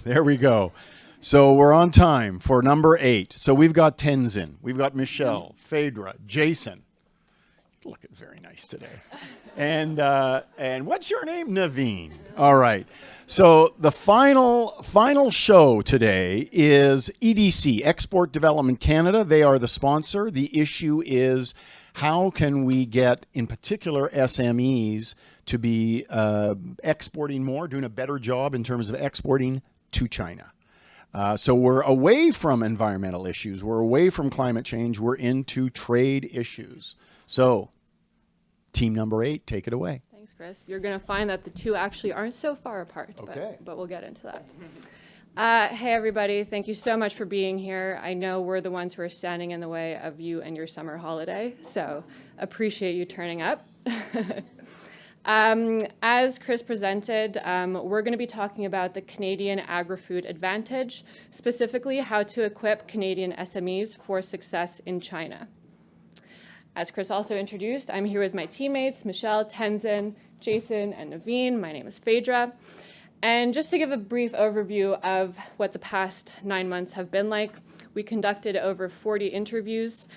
There we go. So we're on time for number 8. So we've got Tenzin, we've got Michelle, Phaedra, Jason. Looking very nice today. And what's your name? Naveen. All right. So the final show today is EDC, Export Development Canada. They are the sponsor. The issue is how can we get, in particular, SMEs to be exporting more, doing a better job in terms of exporting to China. So we're away from environmental issues. We're away from climate change. We're into trade issues. So team number 8, take it away. Thanks, Chris. You're going to find that the two actually aren't so far apart, okay. but we'll get into that. Hey, everybody. Thank you so much for being here. I know we're the ones who are standing in the way of you and your summer holiday, so appreciate you turning up. As Chris presented, we're going to be talking about the Canadian Agri-Food advantage, specifically how to equip Canadian SMEs for success in China. As Chris also introduced, I'm here with my teammates, Michelle, Tenzin, Jason, and Naveen. My name is Phaedra. And just to give a brief overview of what the past 9 months have been like, we conducted over 40 interviews.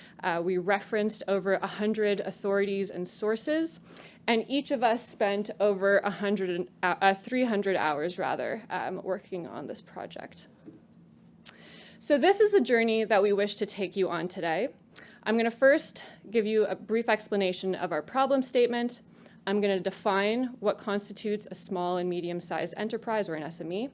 We referenced over 100 authorities and sources. And each of us spent over 300 hours working on this project. So this is the journey that we wish to take you on today. I'm going to first give you a brief explanation of our problem statement. I'm going to define what constitutes a small and medium-sized enterprise, or an SME.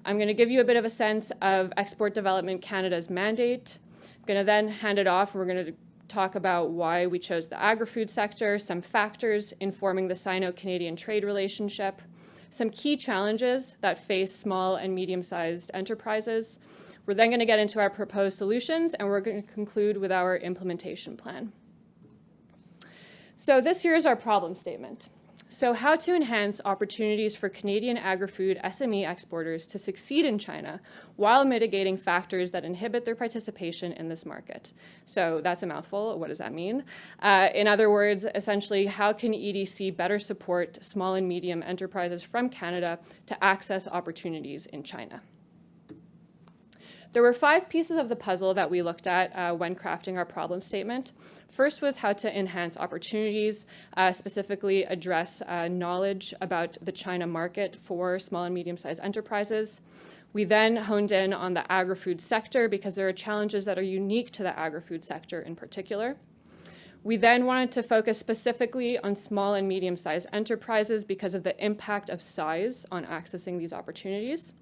I'm going to give you a bit of a sense of Export Development Canada's mandate. I'm going to then hand it off, and we're going to talk about why we chose the agri-food sector, some factors informing the Sino-Canadian trade relationship, some key challenges that face small and medium-sized enterprises. We're then going to get into our proposed solutions, and we're going to conclude with our implementation plan. So this here is our problem statement. So how to enhance opportunities for Canadian agri-food SME exporters to succeed in China while mitigating factors that inhibit their participation in this market. So that's a mouthful. What does that mean? In other words, essentially, how can EDC better support small and medium enterprises from Canada to access opportunities in China? There were 5 pieces of the puzzle that we looked at when crafting our problem statement. First was how to enhance opportunities, specifically address knowledge about the China market for small and medium-sized enterprises. We then honed in on the agri-food sector because there are challenges that are unique to the agri-food sector in particular. We then wanted to focus specifically on small and medium-sized enterprises because of the impact of size on accessing these opportunities.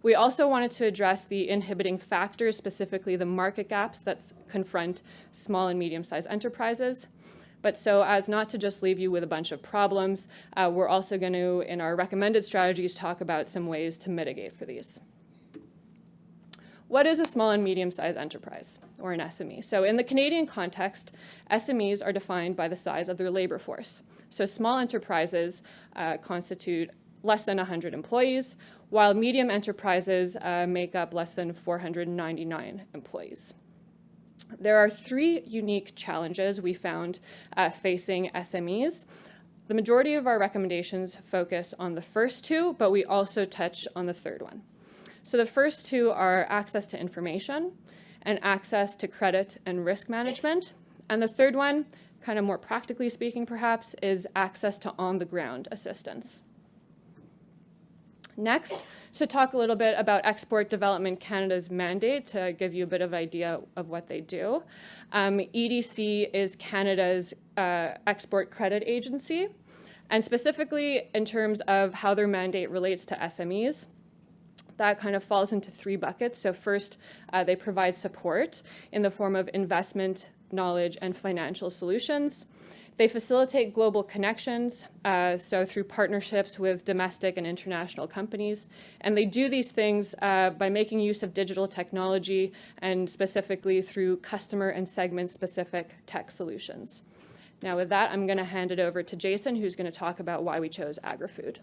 We also wanted to address the inhibiting factors, specifically the market gaps that confront small and medium-sized enterprises. But so as not to just leave you with a bunch of problems, we're also going to, in our recommended strategies, talk about some ways to mitigate for these. What is a small and medium-sized enterprise, or an SME? So in the Canadian context, SMEs are defined by the size of their labor force. So small enterprises constitute less than 100 employees, while medium enterprises make up less than 499 employees. There are 3 unique challenges we found facing SMEs. The majority of our recommendations focus on the first 2, but we also touch on the third one. So the first 2 are access to information and access to credit and risk management. And the third one, kind of more practically speaking perhaps, is access to on-the-ground assistance. Next, to talk a little bit about Export Development Canada's mandate to give you a bit of an idea of what they do. EDC is Canada's export credit agency, and specifically in terms of how their mandate relates to SMEs, that kind of falls into 3 buckets. So first, they provide support in the form of investment, knowledge, and financial solutions. They facilitate global connections, so through partnerships with domestic and international companies. And they do these things by making use of digital technology and specifically through customer and segment-specific tech solutions. Now with that, I'm going to hand it over to Jason, who's going to talk about why we chose Agri-Food.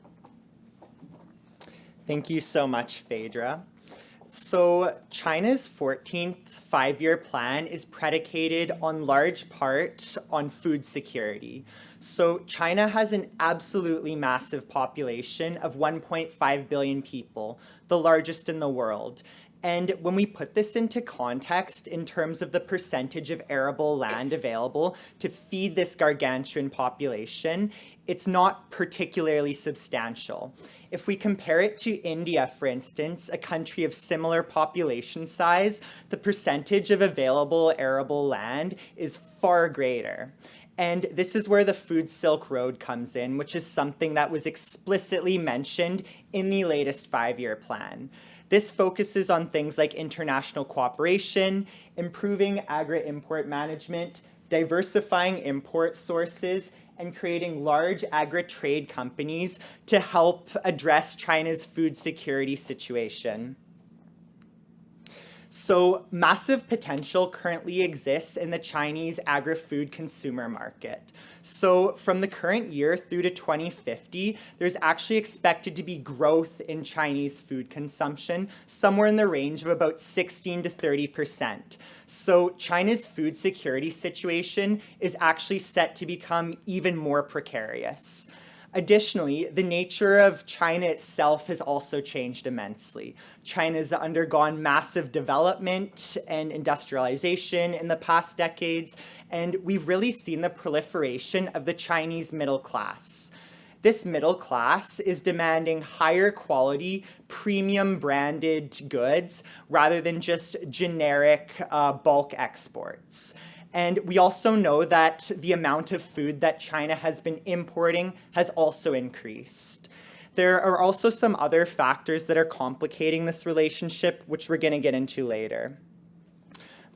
Thank you so much, Phaedra. So China's 14th five-year plan is predicated on large part on food security. So China has an absolutely massive population of 1.5 billion people, the largest in the world. And when we put this into context in terms of the percentage of arable land available to feed this gargantuan population, it's not particularly substantial. If we compare it to India, for instance, a country of similar population size, the percentage of available arable land is far greater. And this is where the Food Silk Road comes in, which is something that was explicitly mentioned in the latest five-year plan. This focuses on things like international cooperation, improving agri-import management, diversifying import sources, and creating large agri-trade companies to help address China's food security situation. So massive potential currently exists in the Chinese agri-food consumer market. So from the current year through to 2050, there's actually expected to be growth in Chinese food consumption, somewhere in the range of about 16 to 30%. So China's food security situation is actually set to become even more precarious. Additionally, the nature of China itself has also changed immensely. China's undergone massive development and industrialization in the past decades, and we've really seen the proliferation of the Chinese middle class. This middle class is demanding higher quality, premium branded goods rather than just generic bulk exports. And we also know that the amount of food that China has been importing has also increased. There are also some other factors that are complicating this relationship, which we're going to get into later.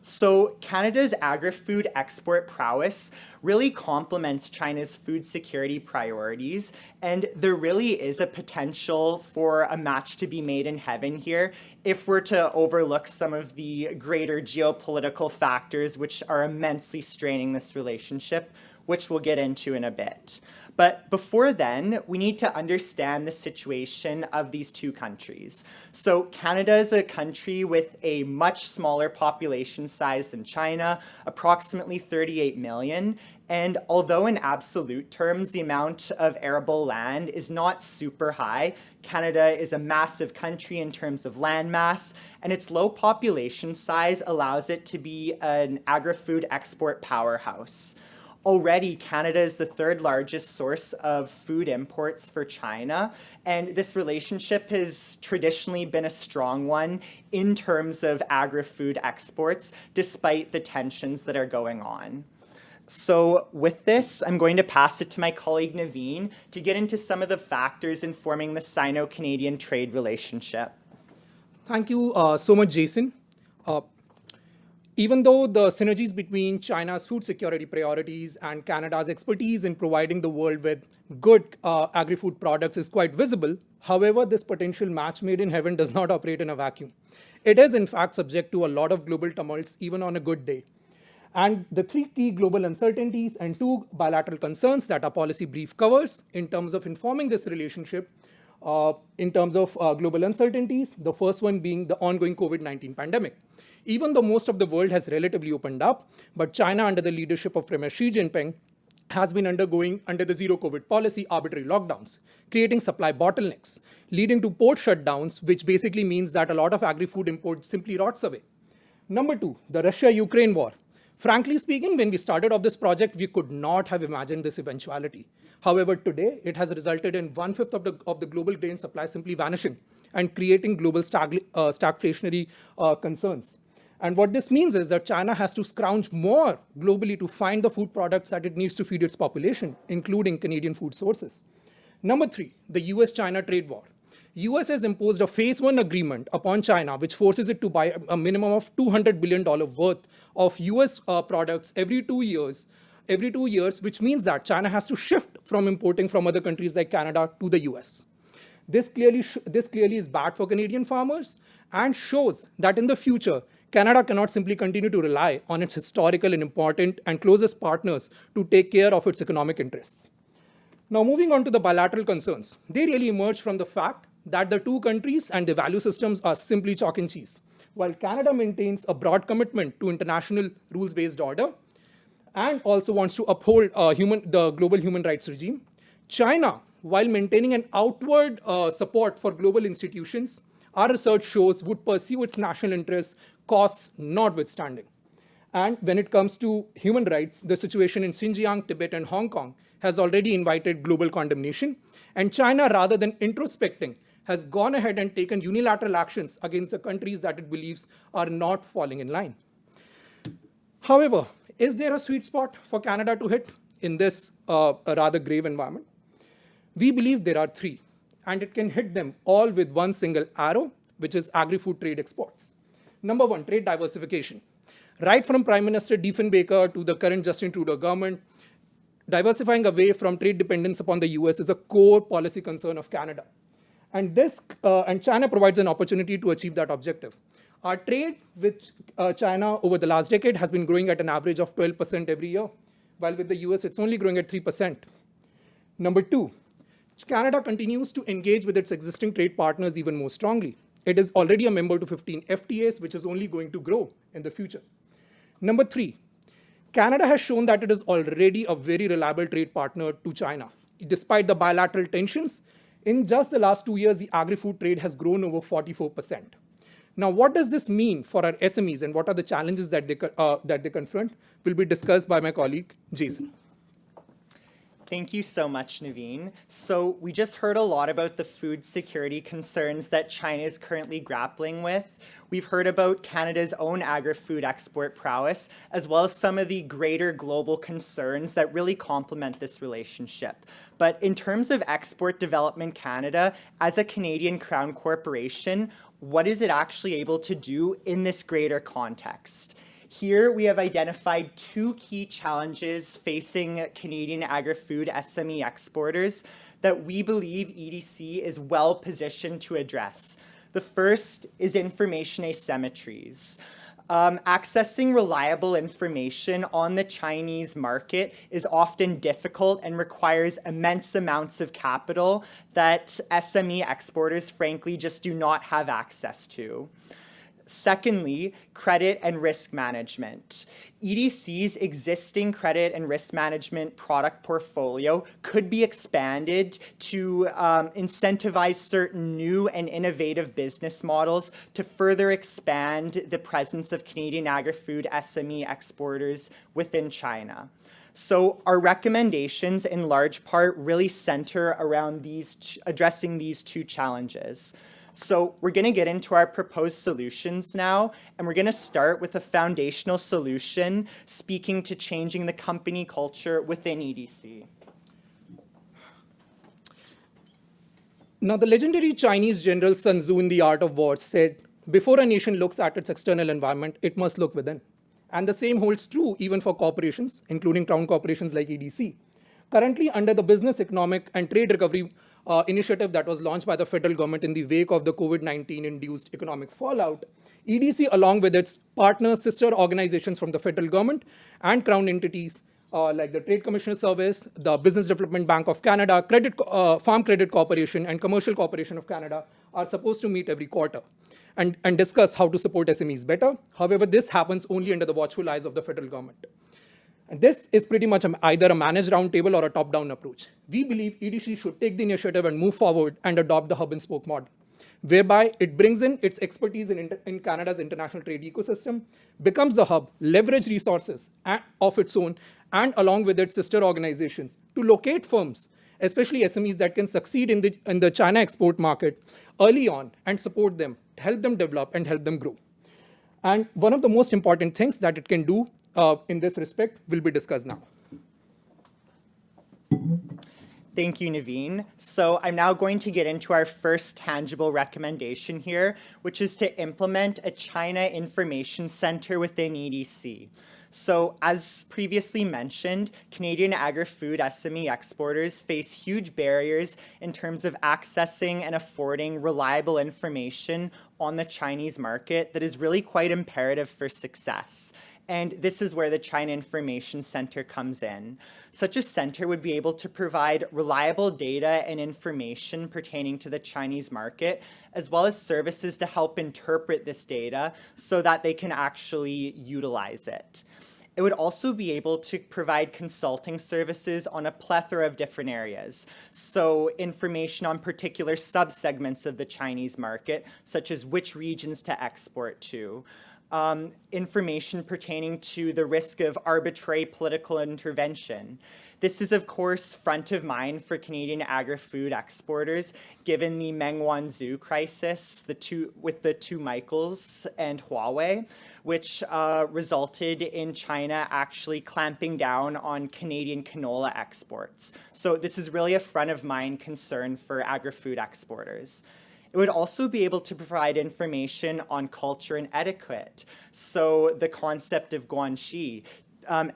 So Canada's agri-food export prowess really complements China's food security priorities, and there really is a potential for a match to be made in heaven here if we're to overlook some of the greater geopolitical factors which are immensely straining this relationship, which we'll get into in a bit. But before then, we need to understand the situation of these two countries. So Canada is a country with a much smaller population size than China, approximately 38 million. And although in absolute terms, the amount of arable land is not super high, Canada is a massive country in terms of land mass, and its low population size allows it to be an agri-food export powerhouse. Already, Canada is the third largest source of food imports for China, and this relationship has traditionally been a strong one in terms of agri-food exports, despite the tensions that are going on. So with this, I'm going to pass it to my colleague Naveen to get into some of the factors informing the Sino-Canadian trade relationship. Thank you so much, Jason. Even though the synergies between China's food security priorities and Canada's expertise in providing the world with good agri-food products is quite visible, however, this potential match made in heaven does not operate in a vacuum. It is, in fact, subject to a lot of global tumults, even on a good day. And the three key global uncertainties and two bilateral concerns that our policy brief covers in terms of informing this relationship, in terms of global uncertainties, the first one being the ongoing COVID-19 pandemic. Even though most of the world has relatively opened up, but China, under the leadership of Premier Xi Jinping, has been undergoing, under the zero COVID policy, arbitrary lockdowns, creating supply bottlenecks, leading to port shutdowns, which basically means that a lot of agri-food imports simply rots away. Number two, the Russia-Ukraine war. Frankly speaking, when we started off this project, we could not have imagined this eventuality. However, today, it has resulted in 1/5 of the global grain supply simply vanishing and creating global stagflationary concerns. And what this means is that China has to scrounge more globally to find the food products that it needs to feed its population, including Canadian food sources. Number three, the US-China trade war. US has imposed a phase one agreement upon China, which forces it to buy a minimum of $200 billion worth of US products every 2 years, which means that China has to shift from importing from other countries like Canada to the US. This clearly is bad for Canadian farmers and shows that in the future, Canada cannot simply continue to rely on its historical and important and closest partners to take care of its economic interests. Now, moving on to the bilateral concerns, they really emerge from the fact that the two countries and their value systems are simply chalk and cheese. While Canada maintains a broad commitment to international rules-based order and also wants to uphold the global human rights regime, China, while maintaining an outward support for global institutions, our research shows would pursue its national interests, costs notwithstanding. And when it comes to human rights, the situation in Xinjiang, Tibet, and Hong Kong has already invited global condemnation. And China, rather than introspecting, has gone ahead and taken unilateral actions against the countries that it believes are not falling in line. However, is there a sweet spot for Canada to hit in this rather grave environment? We believe there are three, and it can hit them all with one single arrow, which is agri-food trade exports. Number one, trade diversification. Right from Prime Minister Diefenbaker to the current Justin Trudeau government, diversifying away from trade dependence upon the US is a core policy concern of Canada. And China provides an opportunity to achieve that objective. Our trade with China over the last decade has been growing at an average of 12% every year, while with the US it's only growing at 3%. Number two, Canada continues to engage with its existing trade partners even more strongly. It is already a member to 15 FTAs, which is only going to grow in the future. Number three, Canada has shown that it is already a very reliable trade partner to China. Despite the bilateral tensions, in just the last 2 years, the agri-food trade has grown over 44%. Now, what does this mean for our SMEs and what are the challenges that they confront will be discussed by my colleague, Jason. Thank you so much, Naveen. So we just heard a lot about the food security concerns that China is currently grappling with. We've heard about Canada's own agri-food export prowess, as well as some of the greater global concerns that really complement this relationship. But in terms of Export Development Canada, as a Canadian Crown corporation, what is it actually able to do in this greater context? Here, we have identified two key challenges facing Canadian agri-food SME exporters that we believe EDC is well positioned to address. The first is information asymmetries. Accessing reliable information on the Chinese market is often difficult and requires immense amounts of capital that SME exporters, frankly, just do not have access to. Secondly, credit and risk management. EDC's existing credit and risk management product portfolio could be expanded to incentivize certain new and innovative business models to further expand the presence of Canadian agri-food SME exporters within China. So our recommendations in large part really center around addressing these two challenges. So we're going to get into our proposed solutions now, and we're going to start with a foundational solution speaking to changing the company culture within EDC. Now, the legendary Chinese general Sun Tzu in The Art of War said, before a nation looks at its external environment, it must look within. And the same holds true even for corporations, including crown corporations like EDC. Currently, under the Business, Economic and Trade Recovery initiative that was launched by the federal government in the wake of the COVID-19 induced economic fallout, EDC, along with its partners, sister organizations from the federal government and crown entities like the Trade Commissioner Service, the Business Development Bank of Canada, Farm Credit Corporation, and Commercial Corporation of Canada are supposed to meet every quarter and discuss how to support SMEs better. However, this happens only under the watchful eyes of the federal government. And this is pretty much either a managed roundtable or a top-down approach. We believe EDC should take the initiative and move forward and adopt the hub-and-spoke model, whereby it brings in its expertise in Canada's international trade ecosystem, becomes the hub, leverage resources of its own, and along with its sister organizations, to locate firms, especially SMEs that can succeed in the China export market early on and support them, help them develop and help them grow. And one of the most important things that it can do in this respect will be discussed now. Thank you, Naveen. So I'm now going to get into our first tangible recommendation here, which is to implement a China Information Center within EDC. So as previously mentioned, Canadian agri-food SME exporters face huge barriers in terms of accessing and affording reliable information on the Chinese market that is really quite imperative for success. And this is where the China Information Center comes in. Such a center would be able to provide reliable data and information pertaining to the Chinese market, as well as services to help interpret this data so that they can actually utilize it. It would also be able to provide consulting services on a plethora of different areas. So information on particular subsegments of the Chinese market, such as which regions to export to. Information pertaining to the risk of arbitrary political intervention. This is, of course, front of mind for Canadian agri-food exporters, given the Meng Wanzhou crisis, with the two Michaels and Huawei, which resulted in China actually clamping down on Canadian canola exports. So this is really a front of mind concern for agri-food exporters. It would also be able to provide information on culture and etiquette. So the concept of guanxi,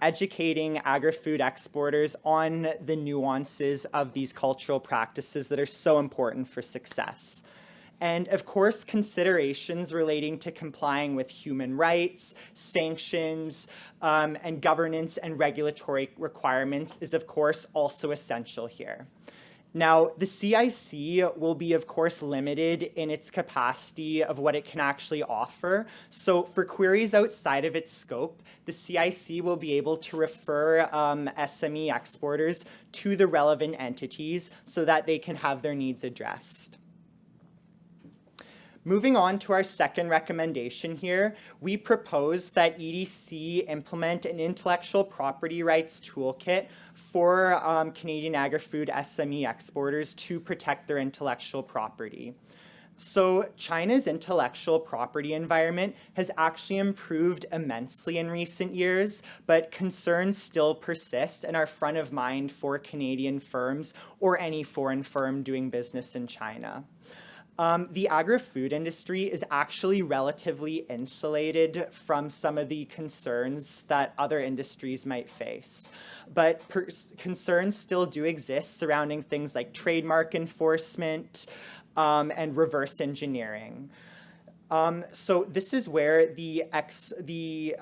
educating agri-food exporters on the nuances of these cultural practices that are so important for success. And of course, considerations relating to complying with human rights, sanctions, and governance and regulatory requirements is of course also essential here. Now, the CIC will be, of course, limited in its capacity of what it can actually offer. So for queries outside of its scope, the CIC will be able to refer SME exporters to the relevant entities so that they can have their needs addressed. Moving on to our second recommendation here, we propose that EDC implement an intellectual property rights toolkit for Canadian agri-food SME exporters to protect their intellectual property. So China's intellectual property environment has actually improved immensely in recent years, but concerns still persist and are front of mind for Canadian firms or any foreign firm doing business in China. The agri-food industry is actually relatively insulated from some of the concerns that other industries might face. But concerns still do exist surrounding things like trademark enforcement and reverse engineering. So this is where the IPR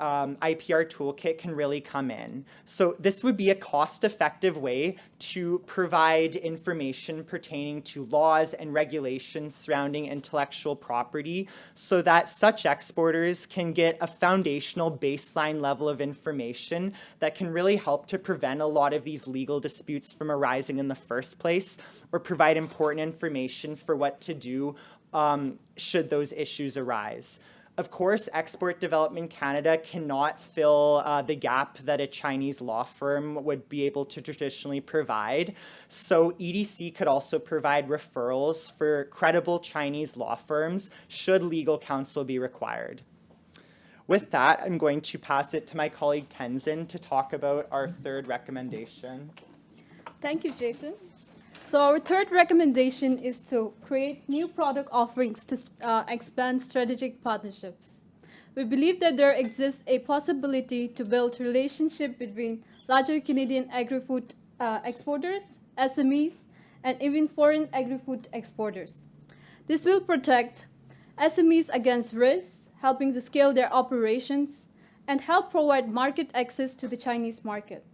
toolkit can really come in. So this would be a cost-effective way to provide information pertaining to laws and regulations surrounding intellectual property so that such exporters can get a foundational baseline level of information that can really help to prevent a lot of these legal disputes from arising in the first place or provide important information for what to do should those issues arise. Of course, Export Development Canada cannot fill the gap that a Chinese law firm would be able to traditionally provide. So EDC could also provide referrals for credible Chinese law firms should legal counsel be required. With that, I'm going to pass it to my colleague Tenzin to talk about our third recommendation. Thank you, Jason. So our third recommendation is to create new product offerings to expand strategic partnerships. We believe that there exists a possibility to build relationship between larger Canadian agri-food exporters, SMEs, and even foreign agri-food exporters. This will protect SMEs against risks, helping to scale their operations, and help provide market access to the Chinese market.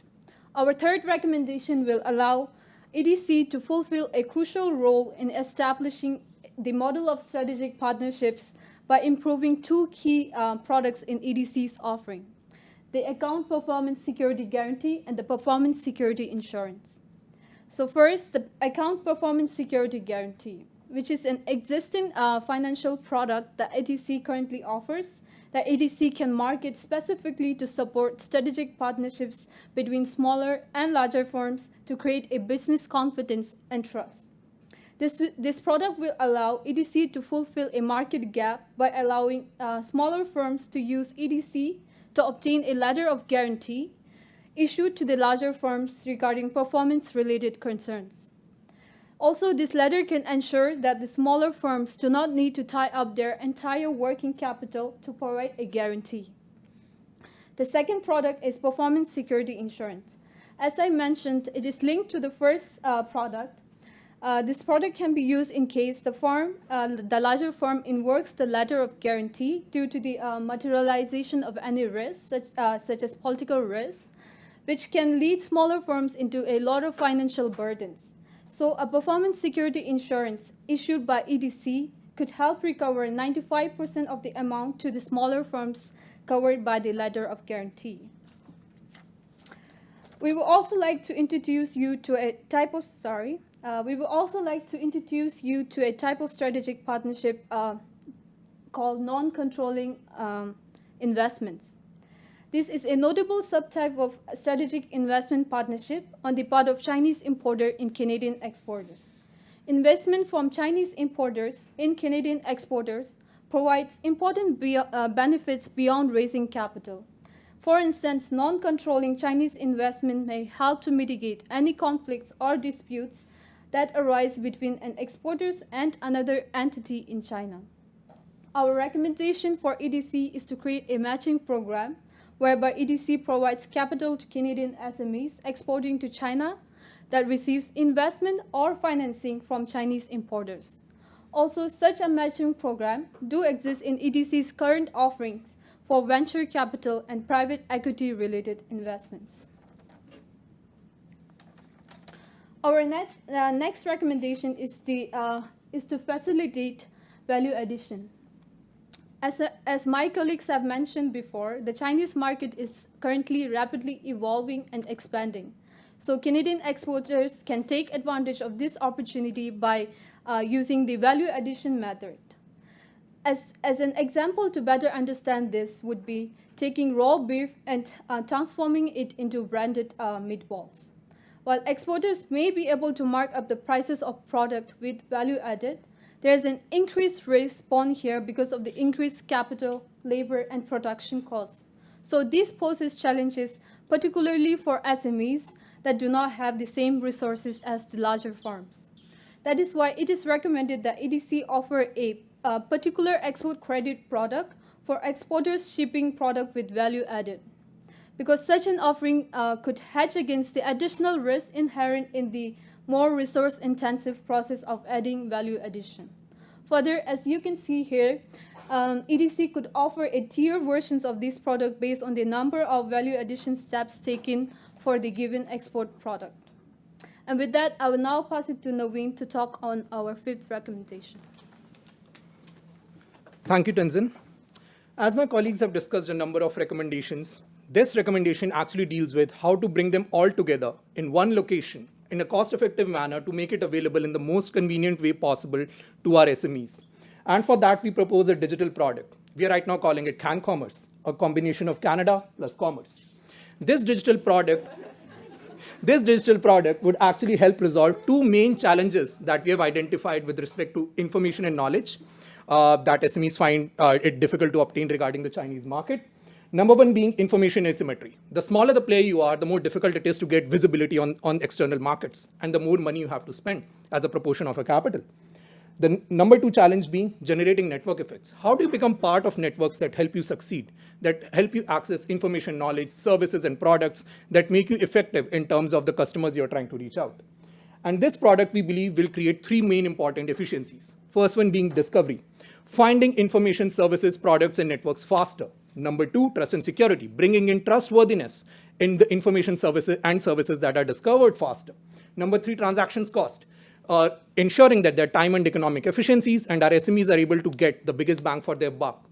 Our third recommendation will allow EDC to fulfill a crucial role in establishing the model of strategic partnerships by improving two key products in EDC's offering: the Account Performance Security Guarantee and the Performance Security Insurance. So first, the Account Performance Security Guarantee, which is an existing financial product that EDC currently offers, that EDC can market specifically to support strategic partnerships between smaller and larger firms to create a business confidence and trust. This product will allow EDC to fulfill a market gap by allowing smaller firms to use EDC to obtain a letter of guarantee issued to the larger firms regarding performance-related concerns. Also, this letter can ensure that the smaller firms do not need to tie up their entire working capital to provide a guarantee. The second product is Performance Security Insurance. As I mentioned, it is linked to the first product. This product can be used in case the larger firm invokes the letter of guarantee due to the materialization of any risk, such as political risk, which can lead smaller firms into a lot of financial burdens. So a performance security insurance issued by EDC could help recover 95% of the amount to the smaller firms covered by the letter of guarantee. We would also like to introduce you to a type of strategic partnership called non-controlling investments. This is a notable subtype of strategic investment partnership on the part of Chinese importers in Canadian exporters. Investment from Chinese importers in Canadian exporters provides important benefits beyond raising capital. For instance, non-controlling Chinese investment may help to mitigate any conflicts or disputes that arise between an exporter and another entity in China. Our recommendation for EDC is to create a matching program whereby EDC provides capital to Canadian SMEs exporting to China that receives investment or financing from Chinese importers. Also, such a matching program do exist in EDC's current offerings for venture capital and private equity-related investments. Our next recommendation is to facilitate value addition. As my colleagues have mentioned before, the Chinese market is currently rapidly evolving and expanding. So Canadian exporters can take advantage of this opportunity by using the value addition method. As an example to better understand this would be taking raw beef and transforming it into branded meatballs. While exporters may be able to mark up the prices of product with value added, there is an increased risk borne here because of the increased capital, labor, and production costs. So this poses challenges, particularly for SMEs that do not have the same resources as the larger firms. That is why it is recommended that EDC offer a particular export credit product for exporters shipping product with value added, because such an offering could hedge against the additional risk inherent in the more resource-intensive process of adding value addition. Further, as you can see here, EDC could offer a tier versions of this product based on the number of value addition steps taken for the given export product. And with that, I will now pass it to Naveen to talk on our fifth recommendation. Thank you, Tenzin. As my colleagues have discussed a number of recommendations, this recommendation actually deals with how to bring them all together in one location in a cost-effective manner to make it available in the most convenient way possible to our SMEs. And for that, we propose a digital product. We are right now calling it Can Commerce, a combination of Canada plus commerce. This digital product would actually help resolve two main challenges that we have identified with respect to information and knowledge that SMEs find it difficult to obtain regarding the Chinese market. Number one being information asymmetry. The smaller the player you are, the more difficult it is to get visibility on external markets, and the more money you have to spend as a proportion of your capital. The number two challenge being generating network effects. How do you become part of networks that help you succeed, that help you access information, knowledge, services, and products that make you effective in terms of the customers you're trying to reach out? And this product, we believe, will create three main important efficiencies. First one being discovery, finding information, services, products, and networks faster. Number two, trust and security, bringing in trustworthiness in the information services and services that are discovered faster. Number three, transactions cost, ensuring that there are time and economic efficiencies and our SMEs are able to get the biggest bang for their buck.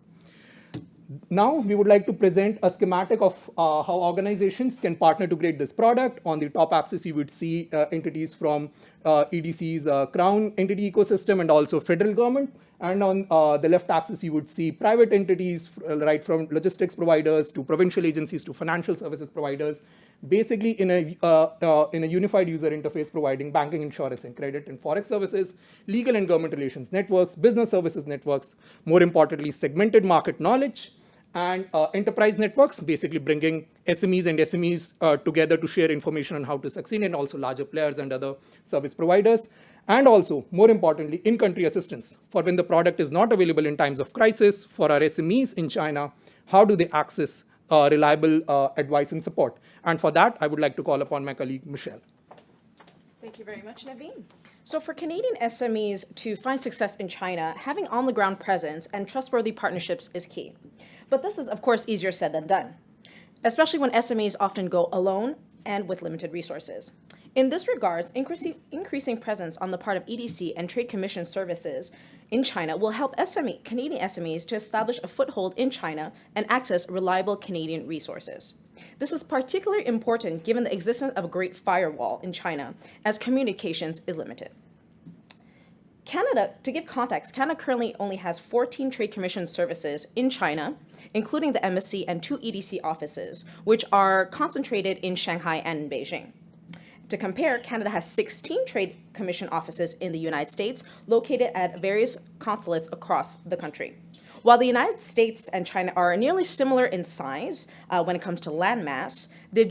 Now, we would like to present a schematic of how organizations can partner to create this product. On the top axis, you would see entities from EDC's Crown entity ecosystem and also federal government. And on the left axis, you would see private entities, right from logistics providers to provincial agencies to financial services providers, basically in a unified user interface providing banking, insurance, and credit and forex services, legal and government relations networks, business services networks, more importantly, segmented market knowledge, and enterprise networks, basically bringing SMEs and SMEs together to share information on how to succeed, and also larger players and other service providers. And also, more importantly, in-country assistance for when the product is not available in times of crisis. For our SMEs in China, how do they access reliable advice and support? And for that, I would like to call upon my colleague, Michelle. Thank you very much, Naveen. So for Canadian SMEs to find success in China, having on-the-ground presence and trustworthy partnerships is key. But this is, of course, easier said than done, especially when SMEs often go alone and with limited resources. In this regards, increasing presence on the part of EDC and Trade Commission services in China will help Canadian SMEs to establish a foothold in China and access reliable Canadian resources. This is particularly important given the existence of a great firewall in China, as communications is limited. Canada, to give context, Canada currently only has 14 Trade Commission services in China, including the embassy and 2 EDC offices, which are concentrated in Shanghai and in Beijing. To compare, Canada has 16 Trade Commission offices in the United States, located at various consulates across the country. While the United States and China are nearly similar in size when it comes to landmass, the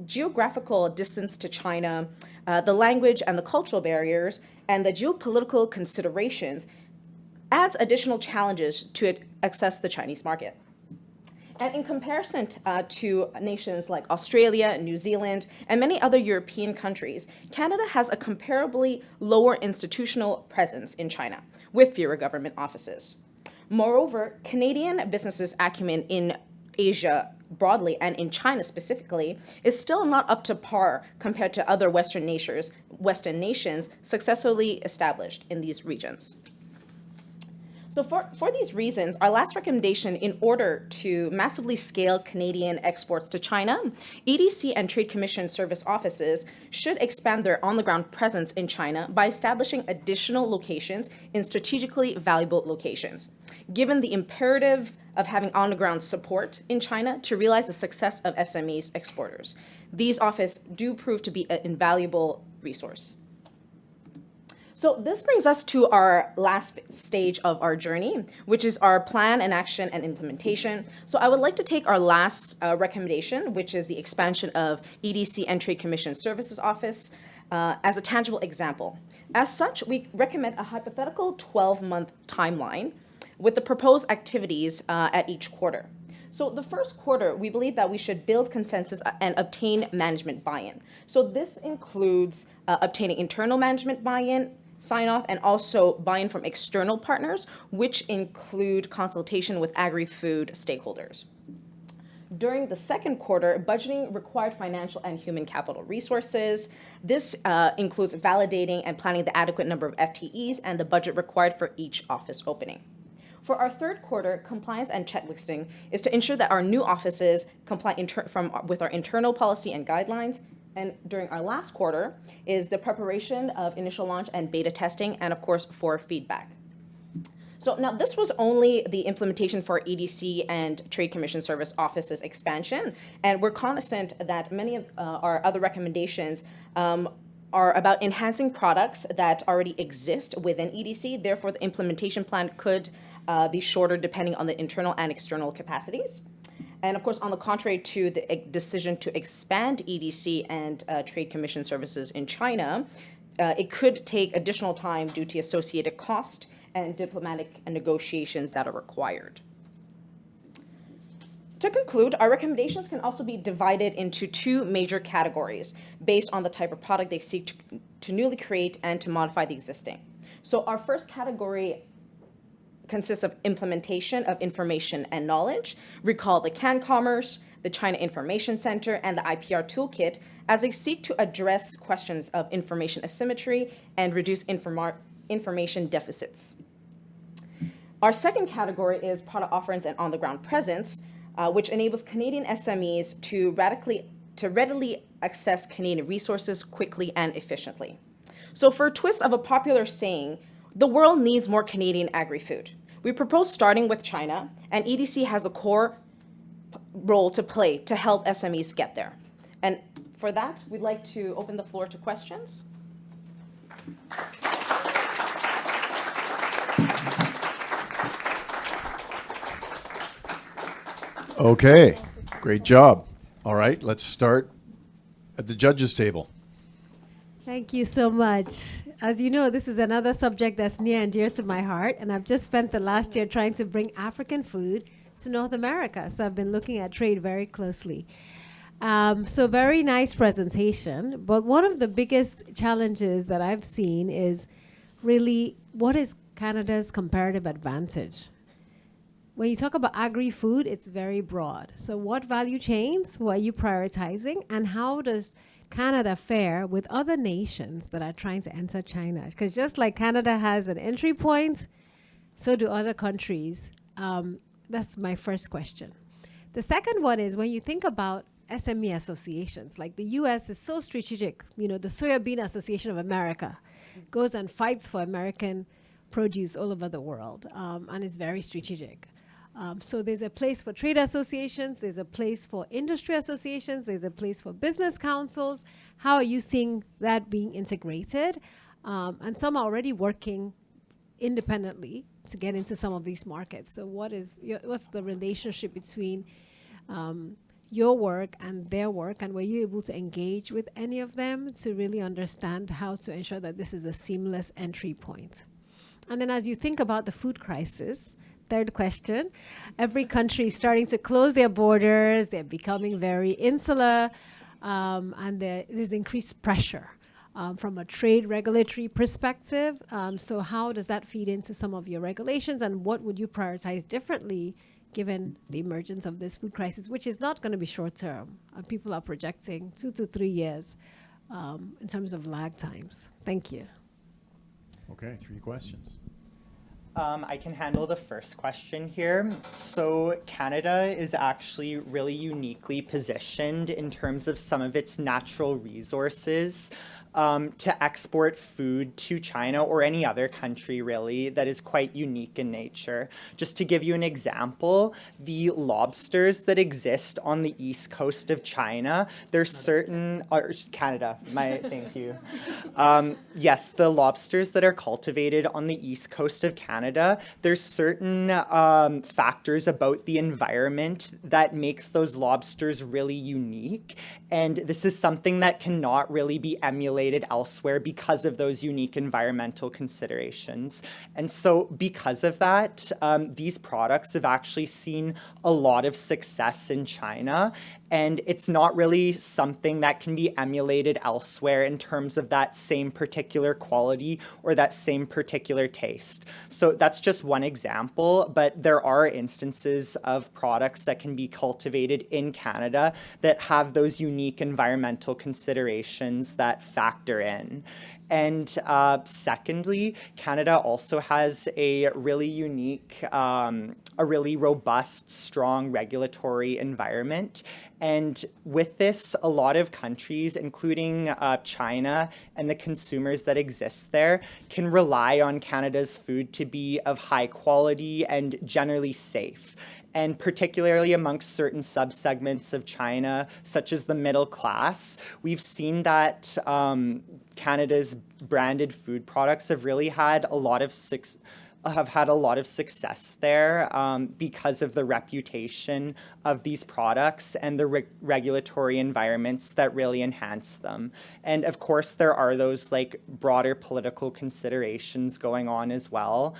geographical distance to China, the language and the cultural barriers, and the geopolitical considerations adds additional challenges to access the Chinese market. And in comparison to nations like Australia, New Zealand, and many other European countries, Canada has a comparably lower institutional presence in China, with fewer government offices. Moreover, Canadian businesses' acumen in Asia broadly and in China specifically is still not up to par compared to other Western nations successfully established in these regions. So for these reasons, our last recommendation, in order to massively scale Canadian exports to China, EDC and Trade Commission service offices should expand their on-the-ground presence in China by establishing additional locations in strategically valuable locations. Given the imperative of having on-the-ground support in China to realize the success of SMEs exporters, these offices do prove to be an invaluable resource. So this brings us to our last stage of our journey, which is our plan and action and implementation. So I would like to take our last recommendation, which is the expansion of EDC and Trade Commission Services Office, as a tangible example. As such, we recommend a hypothetical 12-month timeline with the proposed activities at each quarter. So the first quarter, we believe that we should build consensus and obtain management buy-in. So this includes obtaining internal management buy-in, sign-off, and also buy-in from external partners, which include consultation with Agri-Food stakeholders. During the second quarter, budgeting required financial and human capital resources. This includes validating and planning the adequate number of FTEs and the budget required for each office opening. For our third quarter, compliance and checklisting is to ensure that our new offices comply with our internal policy and guidelines. And during our last quarter is the preparation of initial launch and beta testing, and of course for feedback. So now this was only the implementation for EDC and Trade Commission Service Offices expansion, and we're cognizant that many of our other recommendations are about enhancing products that already exist within EDC. Therefore, the implementation plan could be shorter depending on the internal and external capacities. And of course, on the contrary to the decision to expand EDC and Trade Commission services in China, it could take additional time due to associated cost and diplomatic negotiations that are required. To conclude, our recommendations can also be divided into 2 major categories based on the type of product they seek to newly create and to modify the existing. So our first category consists of implementation of information and knowledge. Recall the CanCommerce, the China Information Center, and the IPR Toolkit as they seek to address questions of information asymmetry and reduce information deficits. Our second category is product offerings and on-the-ground presence, which enables Canadian SMEs to readily access Canadian resources quickly and efficiently. So for a twist of a popular saying, the world needs more Canadian agri-food. We propose starting with China, and EDC has a core role to play to help SMEs get there. And for that, we'd like to open the floor to questions. Okay, great job. All right, let's start at the judges' table. Thank you so much. As you know, this is another subject that's near and dear to my heart, and I've just spent the last year trying to bring African food to North America, so I've been looking at trade very closely. So very nice presentation. But one of the biggest challenges that I've seen is really what is Canada's comparative advantage? When you talk about agri-food, it's very broad. So what value chains were you prioritizing, and how does Canada fare with other nations that are trying to enter China? Because just like Canada has an entry point, so do other countries. That's my first question. The second one is when you think about SME associations, like the US is so strategic. You know, the Soybean Association of America goes and fights for American produce all over the world, and it's very strategic. So there's a place for trade associations, there's a place for industry associations, there's a place for business councils. How are you seeing that being integrated? And some are already working independently to get into some of these markets. So what's the relationship between your work and their work, and were you able to engage with any of them to really understand how to ensure that this is a seamless entry point? And then as you think about the food crisis, third question, every country is starting to close their borders, they're becoming very insular, and there's increased pressure from a trade regulatory perspective. So how does that feed into some of your regulations, and what would you prioritize differently given the emergence of this food crisis, which is not going to be short term? People are projecting 2 to 3 years in terms of lag times. Thank you. Okay, 3 questions. I can handle the first question here. So Canada is actually really uniquely positioned in terms of some of its natural resources to export food to China or any other country really that is quite unique in nature. Just to give you an example, the lobsters that exist on the east coast of China, there's certain, or Canada, thank you. Yes, the lobsters that are cultivated on the east coast of Canada, there's certain factors about the environment that makes those lobsters really unique. And this is something that cannot really be emulated elsewhere because of those unique environmental considerations. And so because of that, these products have actually seen a lot of success in China. And it's not really something that can be emulated elsewhere in terms of that same particular quality or that same particular taste. So that's just one example, but there are instances of products that can be cultivated in Canada that have those unique environmental considerations that factor in. And secondly, Canada also has a really unique, a really robust, strong regulatory environment. And with this, a lot of countries, including China and the consumers that exist there, can rely on Canada's food to be of high quality and generally safe. And particularly amongst certain subsegments of China, such as the middle class, we've seen that Canada's branded food products have really had a lot of success there because of the reputation of these products and the regulatory environments that really enhance them. And of course, there are those like broader political considerations going on as well.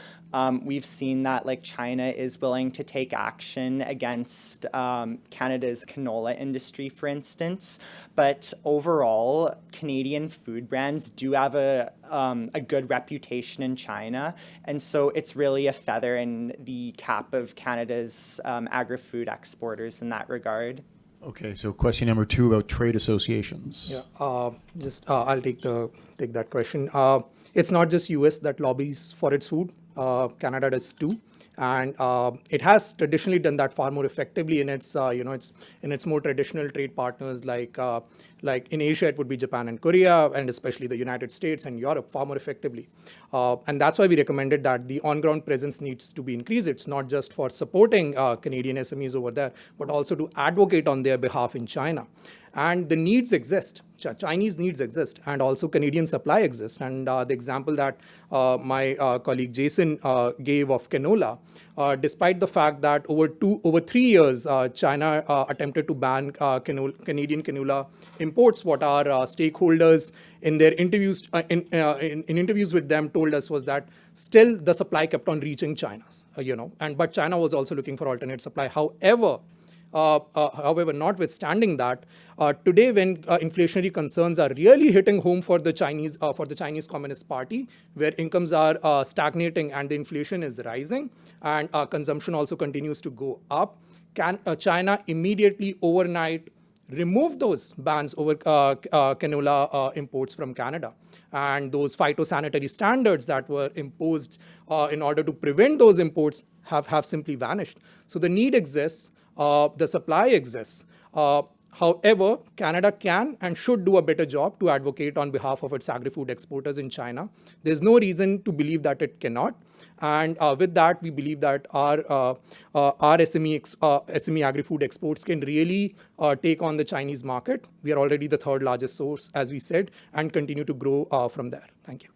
We've seen that like China is willing to take action against Canada's canola industry, for instance. But overall, Canadian food brands do have a good reputation in China. And so it's really a feather in the cap of Canada's agri-food exporters in that regard. Okay, so question number 2 about trade associations. Yeah, I'll take that question. It's not just US that lobbies for its food. Canada does too. And it has traditionally done that far more effectively in its, its more traditional trade partners like in Asia, it would be Japan and Korea, and especially the United States and Europe far more effectively. And that's why we recommended that the on-ground presence needs to be increased. It's not just for supporting Canadian SMEs over there, but also to advocate on their behalf in China. And the needs exist. Chinese needs exist, and also Canadian supply exists. And the example that my colleague Jason gave of canola, despite the fact that over 3 years, China attempted to ban Canadian canola imports, what our stakeholders in their interviews in interviews with them told us was that still the supply kept on reaching China, but China was also looking for alternate supply. However, However, notwithstanding that, today when inflationary concerns are really hitting home for the Chinese Communist Party, where incomes are stagnating and the inflation is rising, and consumption also continues to go up, can China immediately overnight remove those bans over canola imports from Canada? And those phytosanitary standards that were imposed in order to prevent those imports have simply vanished. So the need exists, the supply exists. However, Canada can and should do a better job to advocate on behalf of its agri-food exporters in China. There's no reason to believe that it cannot. And with that, we believe that our SME agri-food exports can really take on the Chinese market. We are already the third largest source, as we said, and continue to grow from there. Thank you.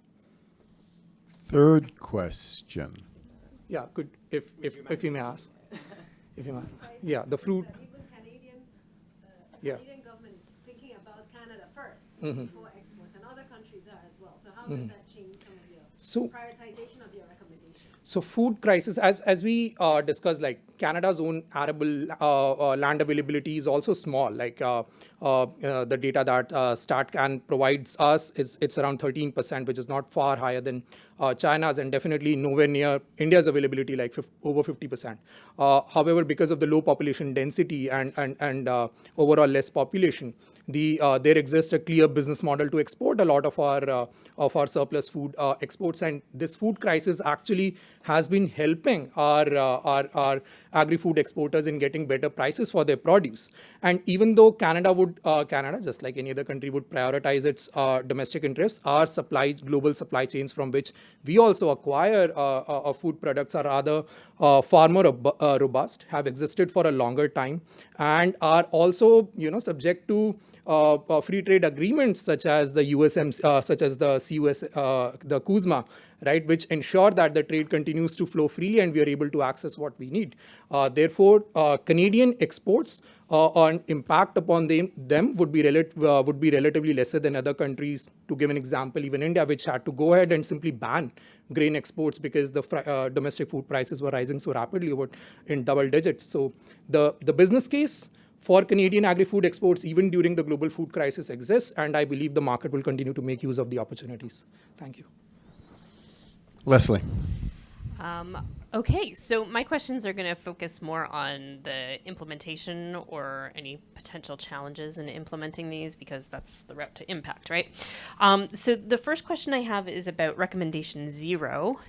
Third question. Yeah, good. If you may ask. If you may. Yeah, the fruit. Yeah. Canadian government is thinking about Canada first before exports, and other countries are as well. So how does that change some of your prioritization of your recommendations? So food crisis, as we discussed, like Canada's own arable land availability is also small. Like the data that StatCan provides us, it's around 13%, which is not far higher than China's, and definitely nowhere near India's availability, like over 50%. However, because of the low population density and overall less population, there exists a clear business model to export a lot of our surplus food exports, and this food crisis actually has been helping our agri-food exporters in getting better prices for their produce. And even though Canada, just like any other country, would prioritize its domestic interests, our global supply chains from which we also acquire food products are rather far more robust, have existed for a longer time, and are also subject to free trade agreements such as the such as the CUS, the CUSMA, right, which ensure that the trade continues to flow freely and we are able to access what we need. Therefore, Canadian exports on impact upon them would be relatively lesser than other countries. To give an example, even India, which had to go ahead and simply ban grain exports because the domestic food prices were rising so rapidly, in double digits. So the business case for Canadian agri-food exports, even during the global food crisis, exists, and I believe the market will continue to make use of the opportunities. Thank you. Leslie. Okay, so my questions are going to focus more on the implementation or any potential challenges in implementing these, because that's the route to impact, right? So the first question I have is about recommendation 0.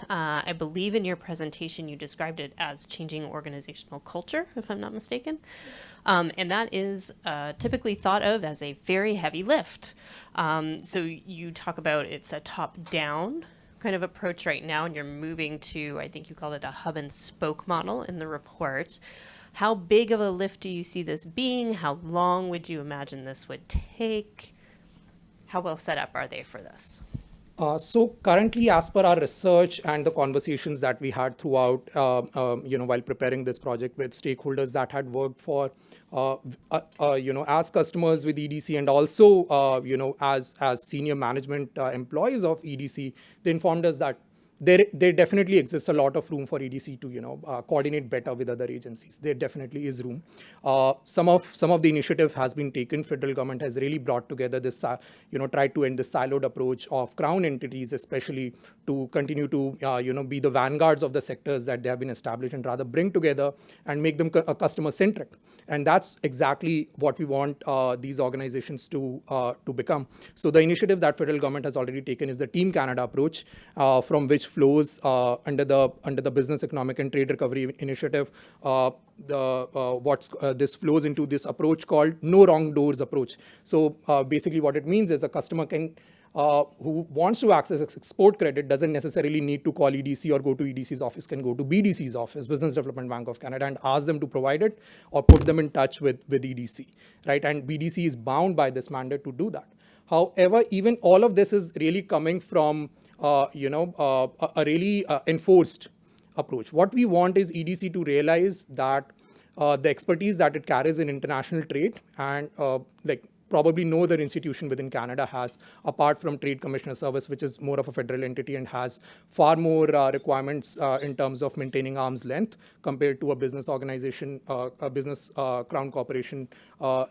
I believe in your presentation you described it as changing organizational culture, if I'm not mistaken. And that is typically thought of as a very heavy lift. So you talk about it's a top-down kind of approach right now, and you're moving to, I think you called it a hub and spoke model in the report. How big of a lift do you see this being? How long would you imagine this would take? How well set up are they for this? So currently, as per our research and the conversations that we had throughout, while preparing this project with stakeholders that had worked for, as customers with EDC, and also, as senior management employees of EDC, they informed us that there definitely exists a lot of room for EDC to coordinate better with other agencies. There definitely is room. Some of the initiative has been taken. Federal government has really brought together this tried to end the siloed approach of crown entities, especially to continue to be the vanguards of the sectors that they have been established, and rather bring together and make them customer centric. And that's exactly what we want these organizations to become. So the initiative that federal government has already taken is the Team Canada approach, from which flows under the Business, Economic and Trade Recovery Initiative. This flows into this approach called no wrong doors approach. So basically what it means is a customer can who wants to access export credit doesn't necessarily need to call EDC or go to EDC's office, can go to BDC's office, Business Development Bank of Canada, and ask them to provide it or put them in touch with EDC, right? And BDC is bound by this mandate to do that. However, even all of this is really coming from a really enforced approach. What we want is EDC to realize that the expertise that it carries in international trade and probably no other institution within Canada has, apart from Trade Commissioner Service, which is more of a federal entity and has far more requirements in terms of maintaining arm's length compared to a business organization, a business crown corporation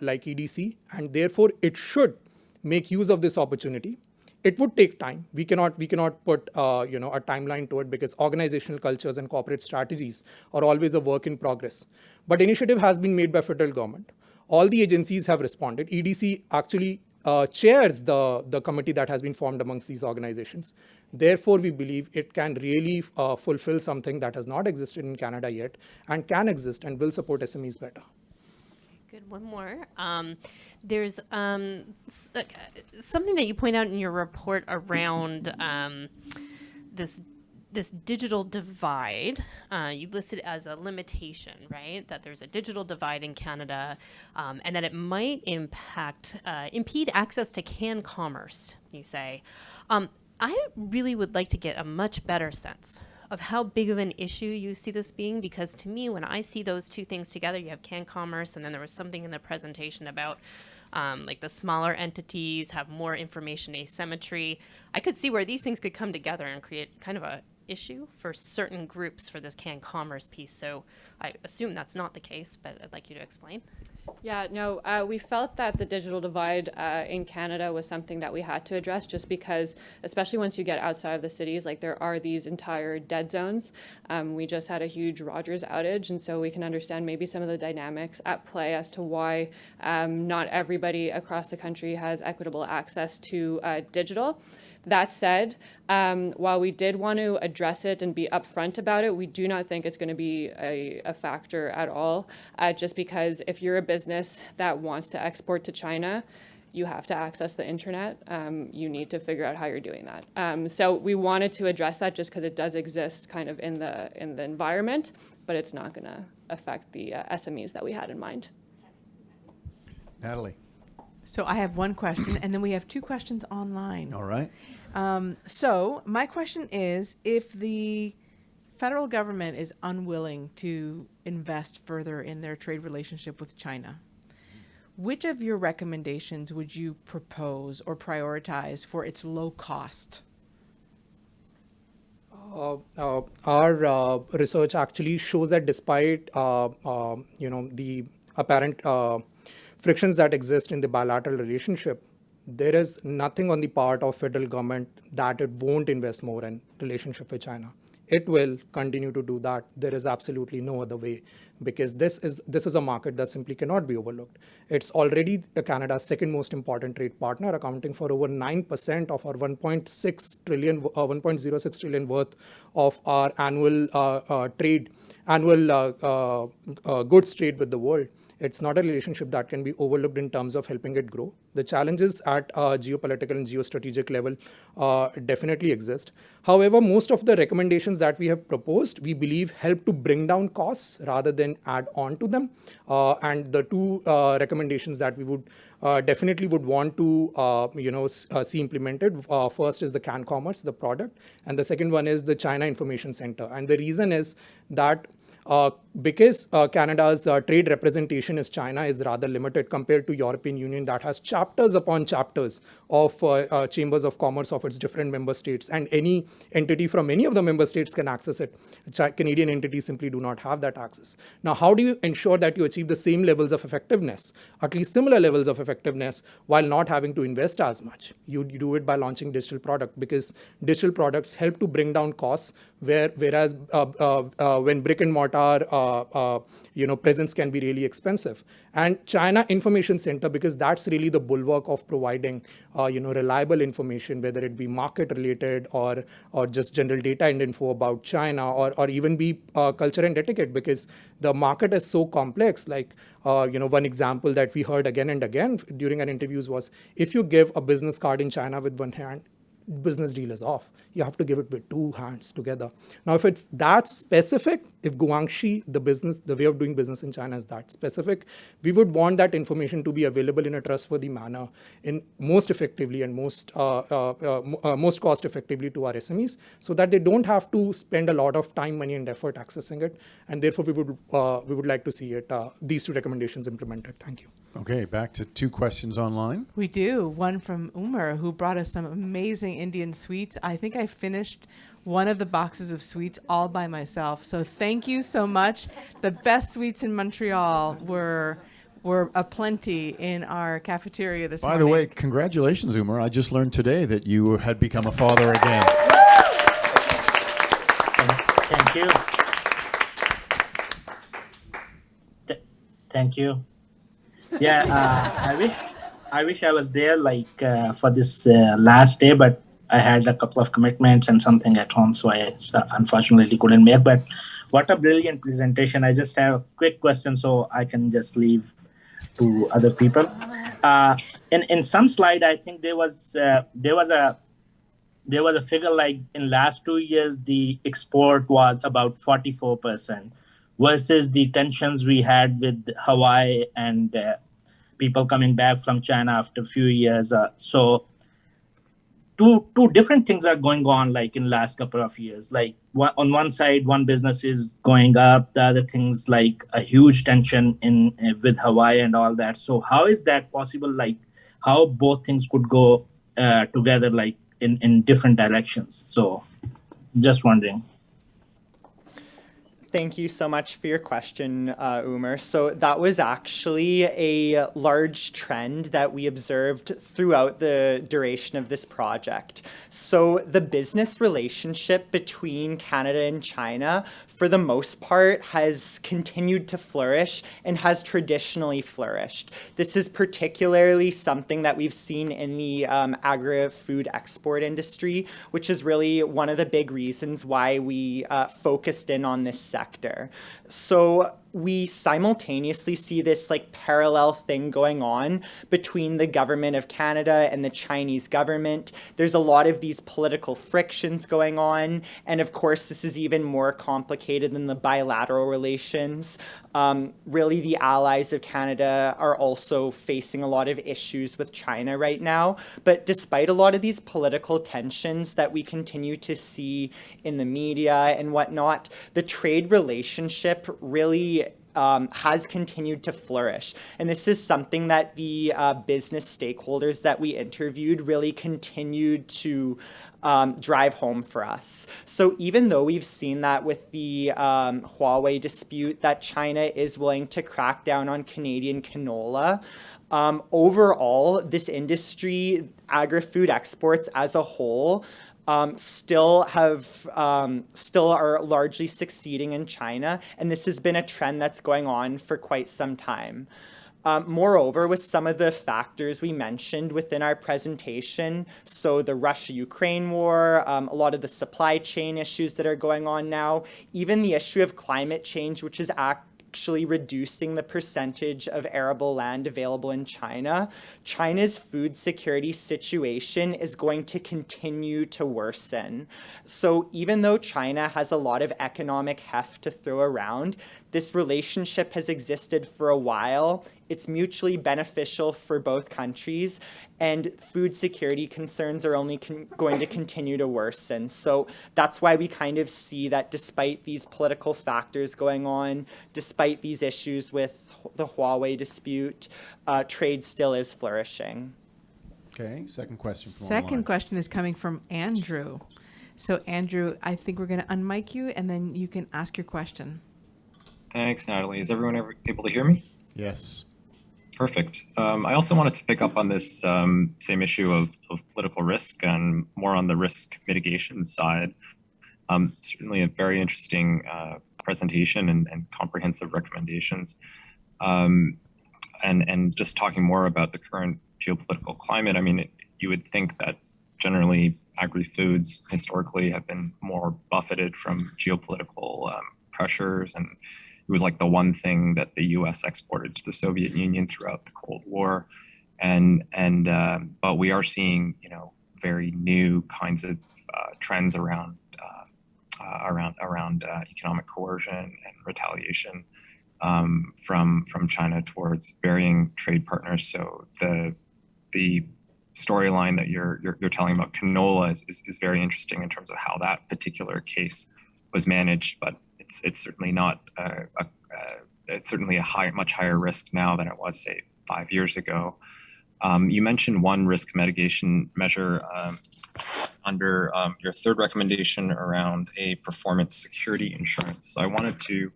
like EDC. And therefore, it should make use of this opportunity. It would take time. We cannot put a timeline to it because organizational cultures and corporate strategies are always a work in progress. But initiative has been made by federal government. All the agencies have responded. EDC actually chairs the committee that has been formed amongst these organizations. Therefore, we believe it can really fulfill something that has not existed in Canada yet and can exist and will support SMEs better. Good. One more. There's something that you point out in your report around this digital divide. You listed as a limitation, right? That there's a digital divide in Canada, and that it might impede access to canned commerce. You say. I really would like to get a much better sense of how big of an issue you see this being, because to me, when I see those two things together, you have canned commerce, and then there was something in the presentation about like the smaller entities have more information asymmetry. I could see where these things could come together and create kind of a issue for certain groups for this canned commerce piece. So I assume that's not the case, but I'd like you to explain. Yeah, no, we felt that the digital divide in Canada was something that we had to address, just because, especially once you get outside of the cities, like there are these entire dead zones. We just had a huge Rogers outage, and so we can understand maybe some of the dynamics at play as to why not everybody across the country has equitable access to digital. That said, while we did want to address it and be upfront about it, we do not think it's going to be a factor at all, just because if you're a business that wants to export to China, you have to access the internet. You need to figure out how you're doing that. So we wanted to address that just because it does exist kind of in the environment, but it's not going to affect the SMEs that we had in mind. Natalie. So I have one question, and then we have two questions online. All right. So my question is, if the federal government is unwilling to invest further in their trade relationship with China, which of your recommendations would you propose or prioritize for its low cost? Our research actually shows that despite the apparent frictions that exist in the bilateral relationship, there is nothing on the part of federal government that it won't invest more in relationship with China. It will continue to do that. There is absolutely no other way, because this is a market that simply cannot be overlooked. It's already Canada's second most important trade partner, accounting for over 9% of our 1.06 trillion worth of our annual goods trade with the world. It's not a relationship that can be overlooked in terms of helping it grow. The challenges at a geopolitical and geostrategic level definitely exist. However, most of the recommendations that we have proposed, we believe, help to bring down costs rather than add on to them. And the two recommendations that we would definitely would want to see implemented. First is the CAN Commerce, the product, and the second one is the China Information Center. And the reason is that because Canada's trade representation as China is rather limited compared to European Union that has chapters upon chapters of chambers of commerce of its different member states, and any entity from any of the member states can access it. Canadian entities simply do not have that access. Now, how do you ensure that you achieve the same levels of effectiveness, at least similar levels of effectiveness, while not having to invest as much? You do it by launching digital product, because digital products help to bring down costs, whereas when brick and mortar presence can be really expensive. And China Information Center, because that's really the bulwark of providing reliable information, whether it be market related or just general data and info about China, or even be culture and etiquette, because the market is so complex. Like one example that we heard again and again during our interviews was, if you give a business card in China with one hand, business deal is off. You have to give it with two hands together. Now, if it's that specific, if Guangxi, the way of doing business in China is that specific, we would want that information to be available in a trustworthy manner, in most effectively and most cost effectively to our SMEs, so that they don't have to spend a lot of time, money, and effort accessing it. And therefore, we would like to see these two recommendations implemented. Thank you. Okay, back to 2 questions online. We do. One from Umar, who brought us some amazing Indian sweets. I think I finished one of the boxes of sweets all by myself. So thank you so much. The best sweets in Montreal were aplenty in our cafeteria this By morning. the way, congratulations, Umar. I just learned today that you had become a father again. Thank you. Thank you. Yeah, I wish I was there for this last day, but I had a couple of commitments and something at home, so I unfortunately couldn't make. But what a brilliant presentation! I just have a quick question, so I can just leave to other people. In some slide, I think there was a figure like in last 2 years the export was about 44% versus the tensions we had with Hawaii and people coming back from China after a few years. So two different things are going on like in last couple of years. Like on one side, one business is going up, the other things like a huge tension in with Hawaii and all that. So how is that possible? Like how both things could go together like in different directions? So just wondering. Thank you so much for your question, Umar. So that was actually a large trend that we observed throughout the duration of this project. So the business relationship between Canada and China, for the most part, has continued to flourish and has traditionally flourished. This is particularly something that we've seen in the agri-food export industry, which is really one of the big reasons why we focused in on this sector. So we simultaneously see this like parallel thing going on between the government of Canada and the Chinese government. There's a lot of these political frictions going on. And of course, this is even more complicated than the bilateral relations. Really, the allies of Canada are also facing a lot of issues with China right now. But despite a lot of these political tensions that we continue to see in the media and whatnot, the trade relationship really has continued to flourish. And this is something that the business stakeholders that we interviewed really continued to drive home for us. So even though we've seen that with the Huawei dispute, that China is willing to crack down on Canadian canola, overall, this industry, agri-food exports as a whole, still are largely succeeding in China, and this has been a trend that's going on for quite some time. Moreover, with some of the factors we mentioned within our presentation, so the Russia-Ukraine war, a lot of the supply chain issues that are going on now, even the issue of climate change, which is actually reducing the percentage of arable land available in China, China's food security situation is going to continue to worsen. So even though China has a lot of economic heft to throw around, this relationship has existed for a while. It's mutually beneficial for both countries, and food security concerns are only going to continue to worsen. So that's why we kind of see that despite these political factors going on, despite these issues with the Huawei dispute, trade still is flourishing. Okay, second question from Second online. question is coming from Andrew. So Andrew, I think we're going to unmic you and then you can ask your question. Thanks, Natalie. Is everyone able to hear me? Yes. Perfect. I also wanted to pick up on this same issue of political risk and more on the risk mitigation side. Certainly a very interesting presentation and comprehensive recommendations. And just talking more about the current geopolitical climate, I mean, you would think that generally agri-foods historically have been more buffeted from geopolitical pressures, and it was like the one thing that the U.S. exported to the Soviet Union throughout the Cold War, but we are seeing, very new kinds of trends around economic coercion and retaliation from China towards varying trade partners. So the storyline that you're telling about canola is very interesting in terms of how that particular case was managed, but it's certainly not it's certainly a much higher risk now than it was, say, 5 years ago. You mentioned one risk mitigation measure under your third recommendation around a performance security insurance. So I wanted to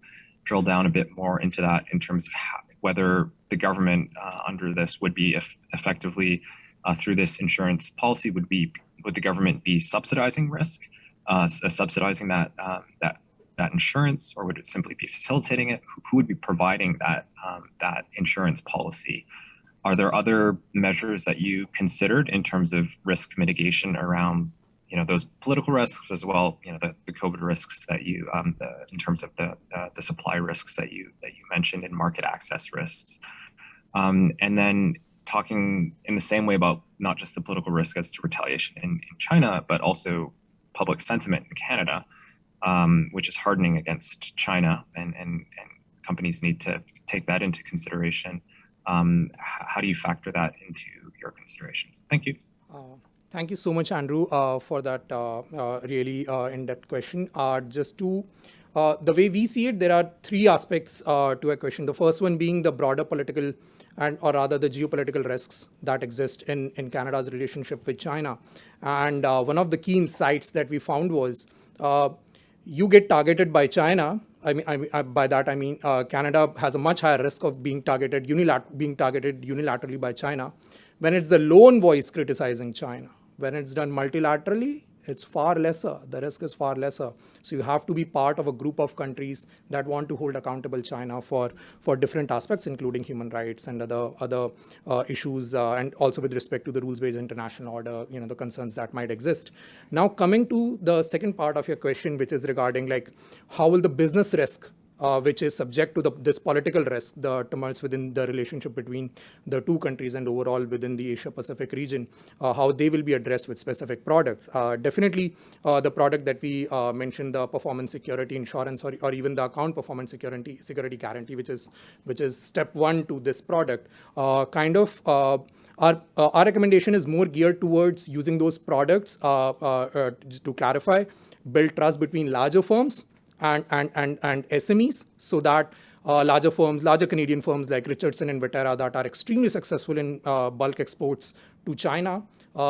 drill down a bit more into that in terms of whether the government under this would be effectively through this insurance policy would the government be subsidizing risk, subsidizing that insurance, or would it simply be facilitating it? Who would be providing that insurance policy? Are there other measures that you considered in terms of risk mitigation around, those political risks as well, the COVID risks that you, in terms of the supply risks that you mentioned, and market access risks, and then talking in the same way about not just the political risk as to retaliation in China, but also public sentiment in Canada, which is hardening against China, and companies need to take that into consideration. How do you factor that into your considerations? Thank you. Thank you so much, Andrew, for that really in-depth question. The way we see it, there are three aspects to a question. The first one being the broader political or rather the geopolitical risks that exist in Canada's relationship with China. And one of the key insights that we found was you get targeted by China. By that I mean Canada has a much higher risk of being targeted unilaterally by China when it's the lone voice criticizing China. When it's done multilaterally, it's far lesser. The risk is far lesser. So you have to be part of a group of countries that want to hold accountable China for different aspects, including human rights and other issues, and also with respect to the rules-based international order, the concerns that might exist. Now, coming to the second part of your question, which is regarding how will the business risk, which is subject to this political risk, the tumults within the relationship between the two countries and overall within the Asia-Pacific region, how they will be addressed with specific products. Definitely, the product that we mentioned, the performance security insurance, or even the account performance security guarantee, which is step one to this product, our recommendation is more geared towards using those products to clarify, build trust between larger firms and SMEs, so that larger Canadian firms like Richardson and Viterra that are extremely successful in bulk exports to China,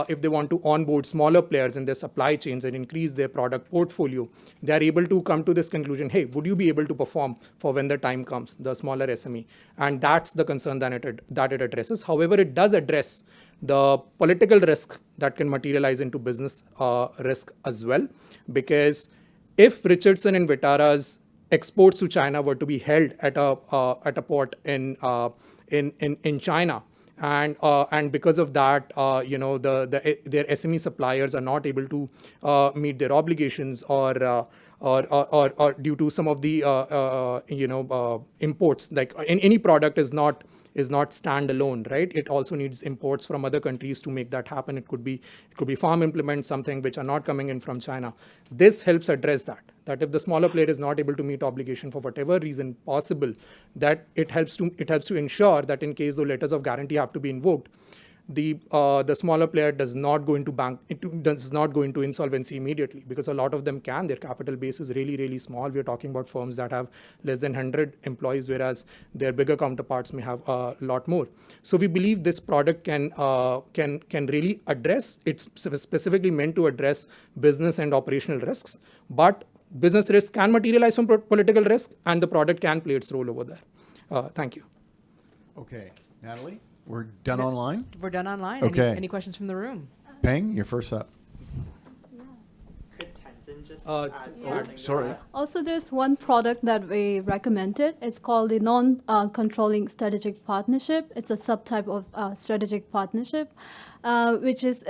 if they want to onboard smaller players in their supply chains and increase their product portfolio, they are able to come to this conclusion: hey, would you be able to perform for when the time comes, the smaller SME? And that's the concern that it addresses. However, it does address the political risk that can materialize into business risk as well, because if Richardson and Viterra's exports to China were to be held at a port in China, and because of that, their SME suppliers are not able to meet their obligations, or due to some of the imports, like any product is not standalone, right? It also needs imports from other countries to make that happen. It could be farm implements, something which are not coming in from China. This helps address that if the smaller player is not able to meet obligation for whatever reason possible, that it helps to ensure that in case the letters of guarantee have to be invoked, the smaller player does not go into insolvency immediately, because a lot of them can. Their capital base is really, really small. We're talking about firms that have less than 100 employees, whereas their bigger counterparts may have a lot more. So we believe this product can really address. It's specifically meant to address business and operational risks, but business risk can materialize from political risk, and the product can play its role over there. Thank you. Okay, Natalie? We're done online? We're done online. Okay. Any questions from the room? Peng, you're first up. Could Tenzin just add something to Sorry. that? Also, there's one product that we recommended. It's called the non-controlling strategic partnership. It's a subtype of strategic partnership, which is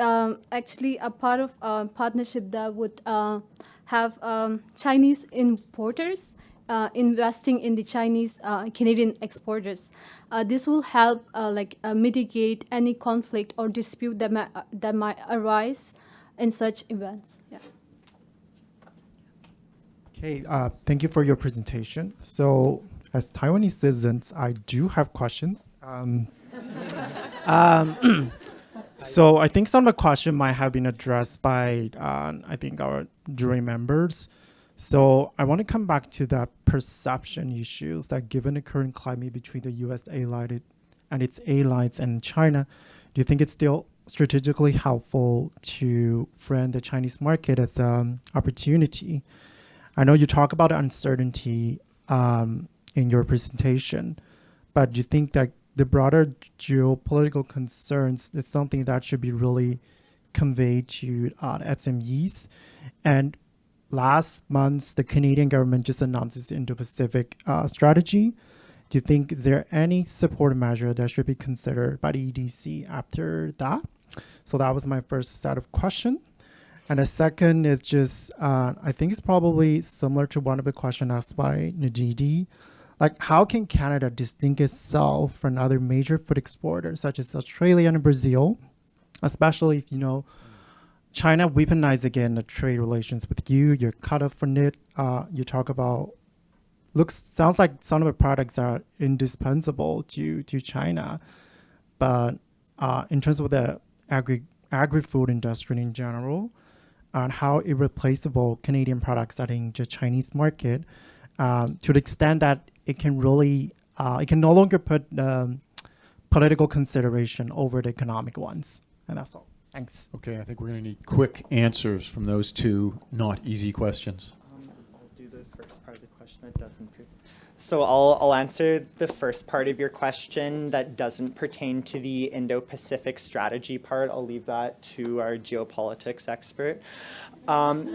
actually a part of a partnership that would have Chinese importers investing in the Chinese Canadian exporters. This will help mitigate any conflict or dispute that might arise in such events. Yeah. Okay, thank you for your presentation. So, as Taiwanese citizens, I do have questions. So I think some of the question might have been addressed by, I think, our jury members. So I want to come back to that perception issues that given the current climate between the US and its allies in China, do you think it's still strategically helpful to frame the Chinese market as an opportunity? I know you talk about uncertainty in your presentation, but do you think that the broader geopolitical concerns is something that should be really conveyed to SMEs? And last month, the Canadian government just announced its Indo-Pacific strategy. Do you think is there any support measure that should be considered by the EDC after that? So that was my first set of questions. And the second is just, I think it's probably similar to one of the questions asked by Nadidi. Like, how can Canada distinguish itself from other major food exporters such as Australia and Brazil, especially if, China weaponized again the trade relations with you, you're cut off from it. You talk about, sounds like some of the products are indispensable to China. But in terms of the agri-food industry in general, and how irreplaceable Canadian products are in the Chinese market, to the extent that it can really, it can no longer put political consideration over the economic ones. And that's all. Thanks. Okay, I think we're going to need quick answers from those two not easy questions. I'll do the first part of the question that doesn't. So I'll answer the first part of your question that doesn't pertain to the Indo-Pacific strategy part. I'll leave that to our geopolitics expert.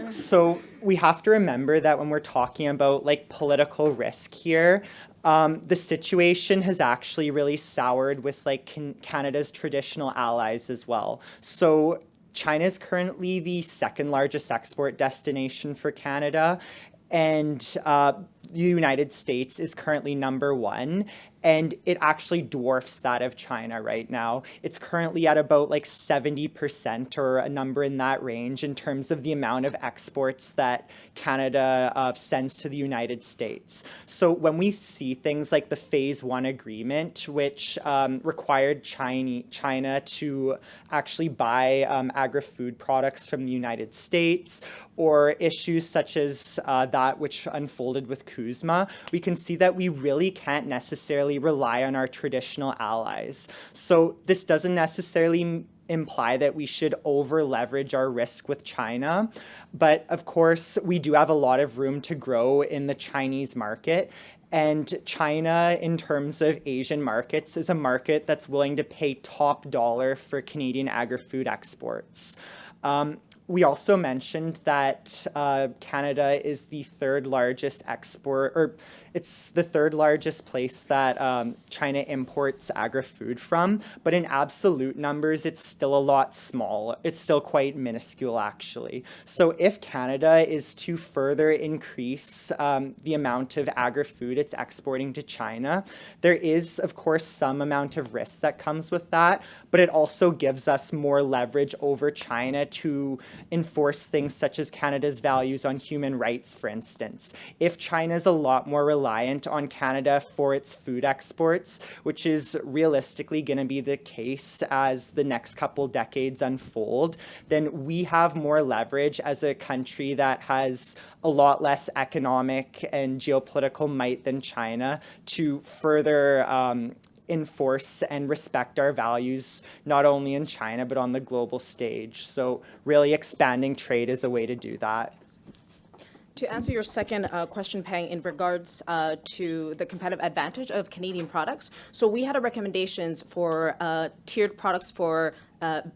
So we have to remember that when we're talking about political risk here, the situation has actually really soured with Canada's traditional allies as well. So China is currently the second largest export destination for Canada, and the United States is currently number one, and it actually dwarfs that of China right now. It's currently at about 70% or a number in that range in terms of the amount of exports that Canada sends to the United States. So when we see things like the Phase 1 agreement, which required China to actually buy agri-food products from the United States, or issues such as that which unfolded with Kuzma, we can see that we really can't necessarily rely on our traditional allies. So this doesn't necessarily imply that we should over leverage our risk with China, but of course we do have a lot of room to grow in the Chinese market. And China, in terms of Asian markets, is a market that's willing to pay top dollar for Canadian agri-food exports. We also mentioned that Canada is the third largest export, or it's the third largest place that China imports agri-food from, but in absolute numbers, it's still a lot small. It's still quite minuscule, actually. So if Canada is to further increase the amount of agri-food it's exporting to China, there is, of course, some amount of risk that comes with that, but it also gives us more leverage over China to enforce things such as Canada's values on human rights, for instance. If China is a lot more reliant on Canada for its food exports, which is realistically going to be the case as the next couple decades unfold, then we have more leverage as a country that has a lot less economic and geopolitical might than China to further enforce and respect our values, not only in China, but on the global stage. So really expanding trade is a way to do that. To answer your second question, Peng, in regards to the competitive advantage of Canadian products, so we had recommendations for tiered products for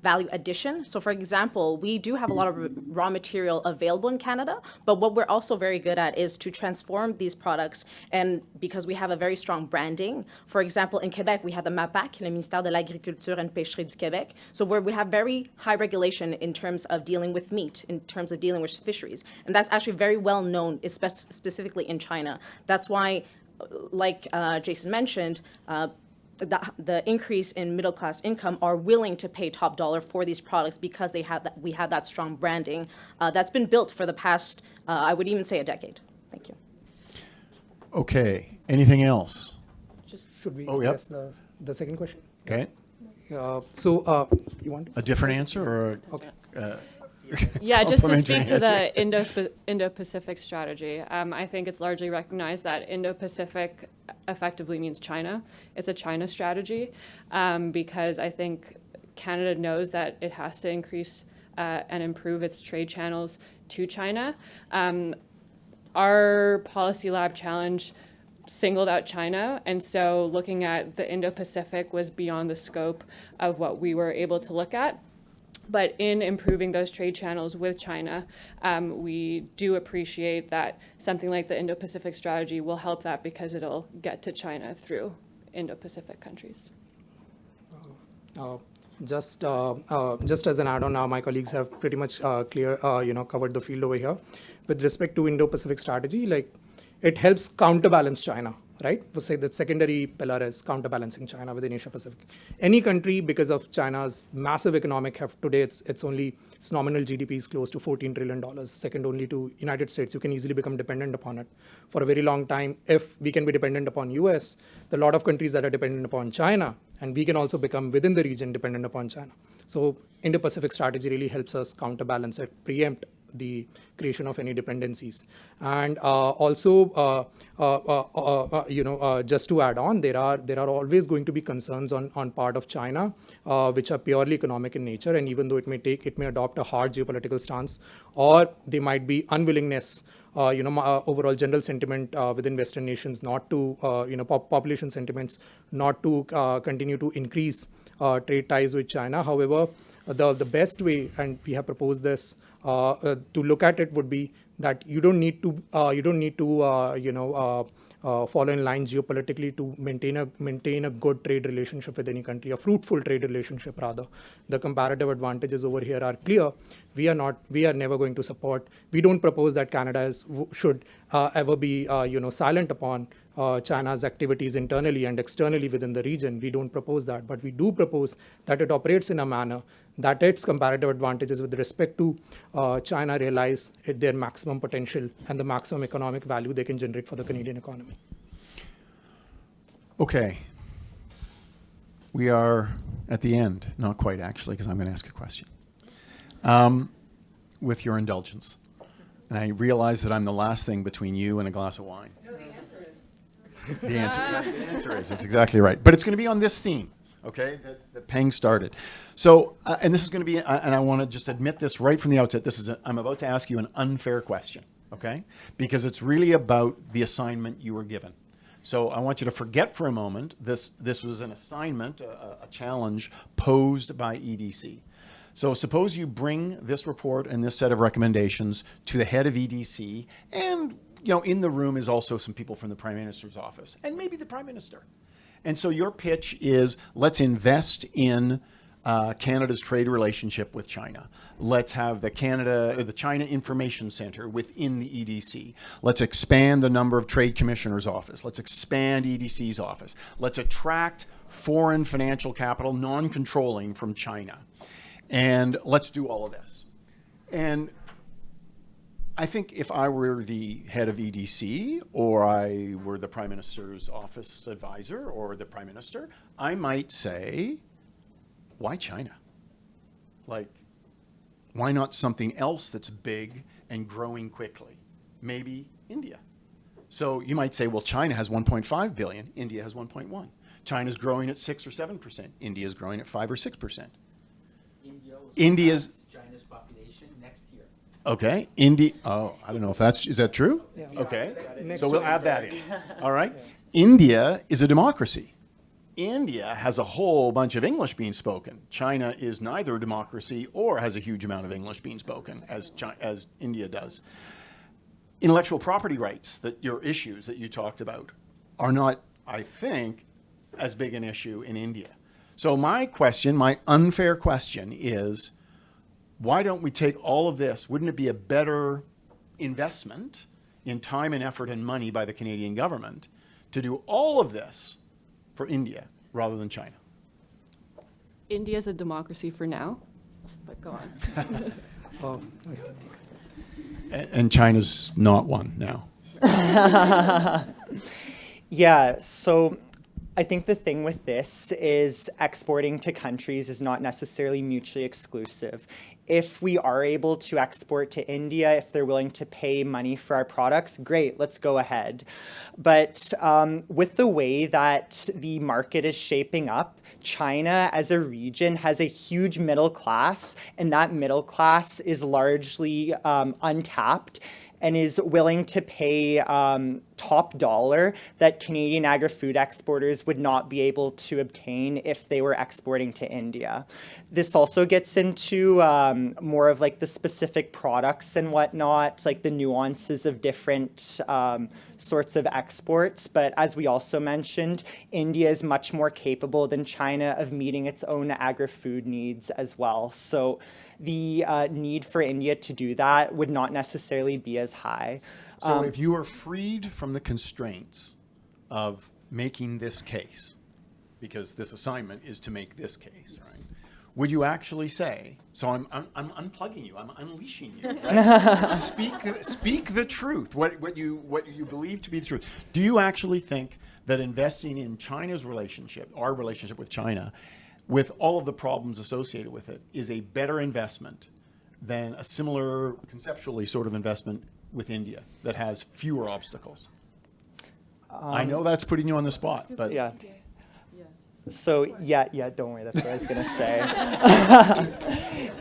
value addition. So for example, we do have a lot of raw material available in Canada, but what we're also very good at is to transform these products, and because we have a very strong branding. For example, in Quebec, we have the MAPAC, le Ministère de l'Agriculture and Pêcherie du Québec, so where we have very high regulation in terms of dealing with meat, in terms of dealing with fisheries. And that's actually very well known, specifically in China. That's why, like Jason mentioned, the increase in middle class income are willing to pay top dollar for these products because we have that strong branding that's been built for the past, I would even say, a decade. Thank you. Okay. Anything else? Should we Oh, yep. address the second question? Okay. So you want A different answer or? Okay. Yeah, just to Complimentary speak to the handshake. Indo-Pacific strategy, I think it's largely recognized that Indo-Pacific effectively means China. It's a China strategy because I think Canada knows that it has to increase and improve its trade channels to China. Our Policy Lab challenge singled out China, and so looking at the Indo-Pacific was beyond the scope of what we were able to look at. But in improving those trade channels with China, we do appreciate that something like the Indo-Pacific strategy will help that because it'll get to China through Indo-Pacific countries. Just as an add-on, now my colleagues have pretty much covered the field over here. With respect to Indo-Pacific strategy, like it helps counterbalance China, right? We'll say the secondary pillar is counterbalancing China within Asia Pacific. Any country, because of China's massive economic heft today, its nominal GDP is close to $14 trillion, second only to United States. You can easily become dependent upon it for a very long time. If we can be dependent upon US, the lot of countries that are dependent upon China, and we can also become within the region dependent upon China. So Indo-Pacific strategy really helps us counterbalance it, preempt the creation of any dependencies. And just to add on, there are always going to be concerns on part of China, which are purely economic in nature. And even though it may adopt a hard geopolitical stance, or there might be unwillingness, overall general sentiment within Western nations not to, population sentiments not to continue to increase trade ties with China. However, the best way, and we have proposed this, to look at it would be that you don't need to follow in line geopolitically to maintain a good trade relationship with any country, a fruitful trade relationship rather. The comparative advantages over here are clear. We are never going to support. We don't propose that Canada should ever be silent upon China's activities internally and externally within the region. We don't propose that, but we do propose that it operates in a manner that its comparative advantages with respect to China realize their maximum potential and the maximum economic value they can generate for the Canadian economy. Okay. We are at the end. Not quite, actually, because I'm going to ask a question. With your indulgence. And I realize that I'm the last thing between you and a glass of wine. No, the answer is. The answer is. That's exactly right. But it's going to be on this theme, okay, that Peng started. So, and this is going to be, and I want to just admit this right from the outset, I'm about to ask you an unfair question, okay? Because it's really about the assignment you were given. So I want you to forget for a moment, this was an assignment, a challenge posed by EDC. So suppose you bring this report and this set of recommendations to the head of EDC, and in the room is also some people from the Prime Minister's office, and maybe the Prime Minister. And so your pitch is, let's invest in Canada's trade relationship with China. Let's have the China Information Center within the EDC. Let's expand the number of Trade Commissioner's office. Let's expand EDC's office. Let's attract foreign financial capital, non-controlling, from China. And let's do all of this. And I think if I were the head of EDC, or I were the Prime Minister's office advisor, or the Prime Minister, I might say, why China? Like, why not something else that's big and growing quickly? Maybe India. So you might say, well, China has 1.5 billion, India has 1.1. China's growing at 6 or 7%. India's growing at 5 or 6%. India's China's population next year. Okay, I don't know if is that true? Yeah. Okay, so we'll add that in. All right. Yeah. India is a democracy. India has a whole bunch of English being spoken. China is neither a democracy or has a huge amount of English being spoken as India does. Intellectual property rights, your issues that you talked about, are not, I think, as big an issue in India. So my unfair question is, why don't we take all of this? Wouldn't it be a better investment in time and effort and money by the Canadian government to do all of this for India rather than China? India is a democracy for now, but go on. And China's not one now. Yeah, so I think the thing with this is exporting to countries is not necessarily mutually exclusive. If we are able to export to India, if they're willing to pay money for our products, great, let's go ahead. But with the way that the market is shaping up, China as a region has a huge middle class, and that middle class is largely untapped and is willing to pay top dollar that Canadian agri-food exporters would not be able to obtain if they were exporting to India. This also gets into more of like the specific products and whatnot, like the nuances of different sorts of exports. But as we also mentioned, India is much more capable than China of meeting its own agri-food needs as well. So the need for India to do that would not necessarily be as high. So if you are freed from the constraints of making this case, because this assignment is to make this case, right? Would you actually say, so I'm unplugging you, I'm unleashing you, right? speak the truth, what you believe to be the truth. Do you actually think that investing in China's relationship, our relationship with China, with all of the problems associated with it, is a better investment than a similar conceptually sort of investment with India that has fewer obstacles? I know that's putting you on the spot, but yeah. So yeah, don't worry, that's what I was gonna say.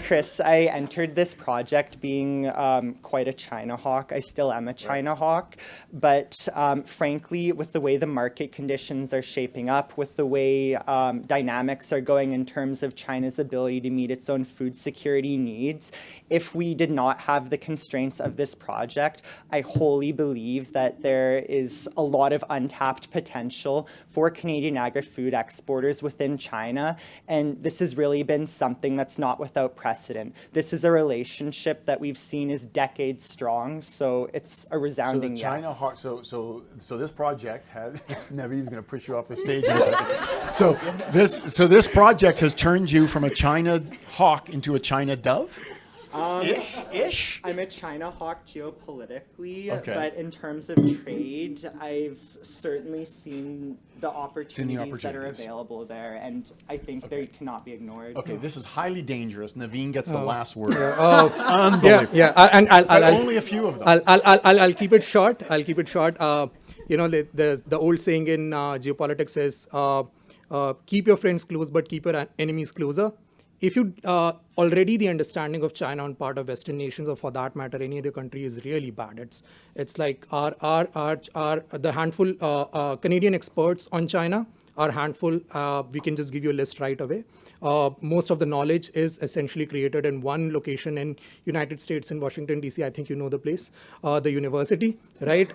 Chris, I entered this project being quite a China hawk. I still am a China hawk, but frankly, with the way the market conditions are shaping up, with the way dynamics are going in terms of China's ability to meet its own food security needs, if we did not have the constraints of this project, I wholly believe that there is a lot of untapped potential for Canadian agri-food exporters within China, and this has really been something that's not without precedent. This is a relationship that we've seen is decades strong, so it's a resounding yes. So this project has Nevi's going to push you off the stage in a second. So this project has turned you from a China hawk into a China dove? Ish? I'm a China hawk geopolitically, Okay. but in terms of trade, I've certainly seen the opportunities that are available there, and I think they cannot be ignored. Okay, this is highly dangerous. Naveen gets the last word. Unbelievable. Yeah, and I'll only a few of them. I'll keep it short. The old saying in geopolitics is keep your friends close, but keep your enemies closer. If you already the understanding of China on part of Western nations, or for that matter any other country, is really bad. It's like the handful Canadian experts on China, our handful. We can just give you a list right away. Most of the knowledge is essentially created in one location in United States, in Washington DC. I think you know the place, the university, right?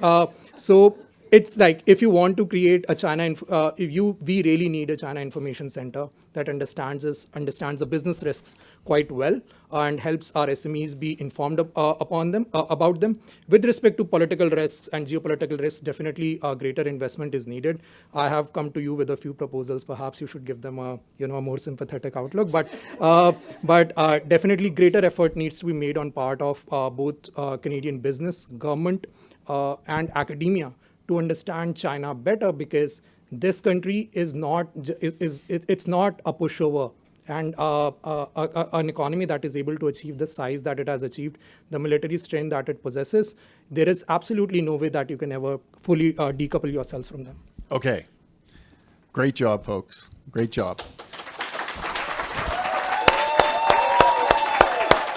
So it's like, if you want to create a China, we really need a China Information Center that understands the business risks quite well and helps our SMEs be informed about them. With respect to political risks and geopolitical risks, definitely a greater investment is needed. I have come to you with a few proposals. Perhaps you should give them a more sympathetic outlook. But definitely greater effort needs to be made on part of both Canadian business, government, and academia to understand China better, because this country is not it's not a pushover, and an economy that is able to achieve the size that it has achieved, the military strength that it possesses, there is absolutely no way that you can ever fully decouple yourselves from them. Okay. Great job, folks. Great job.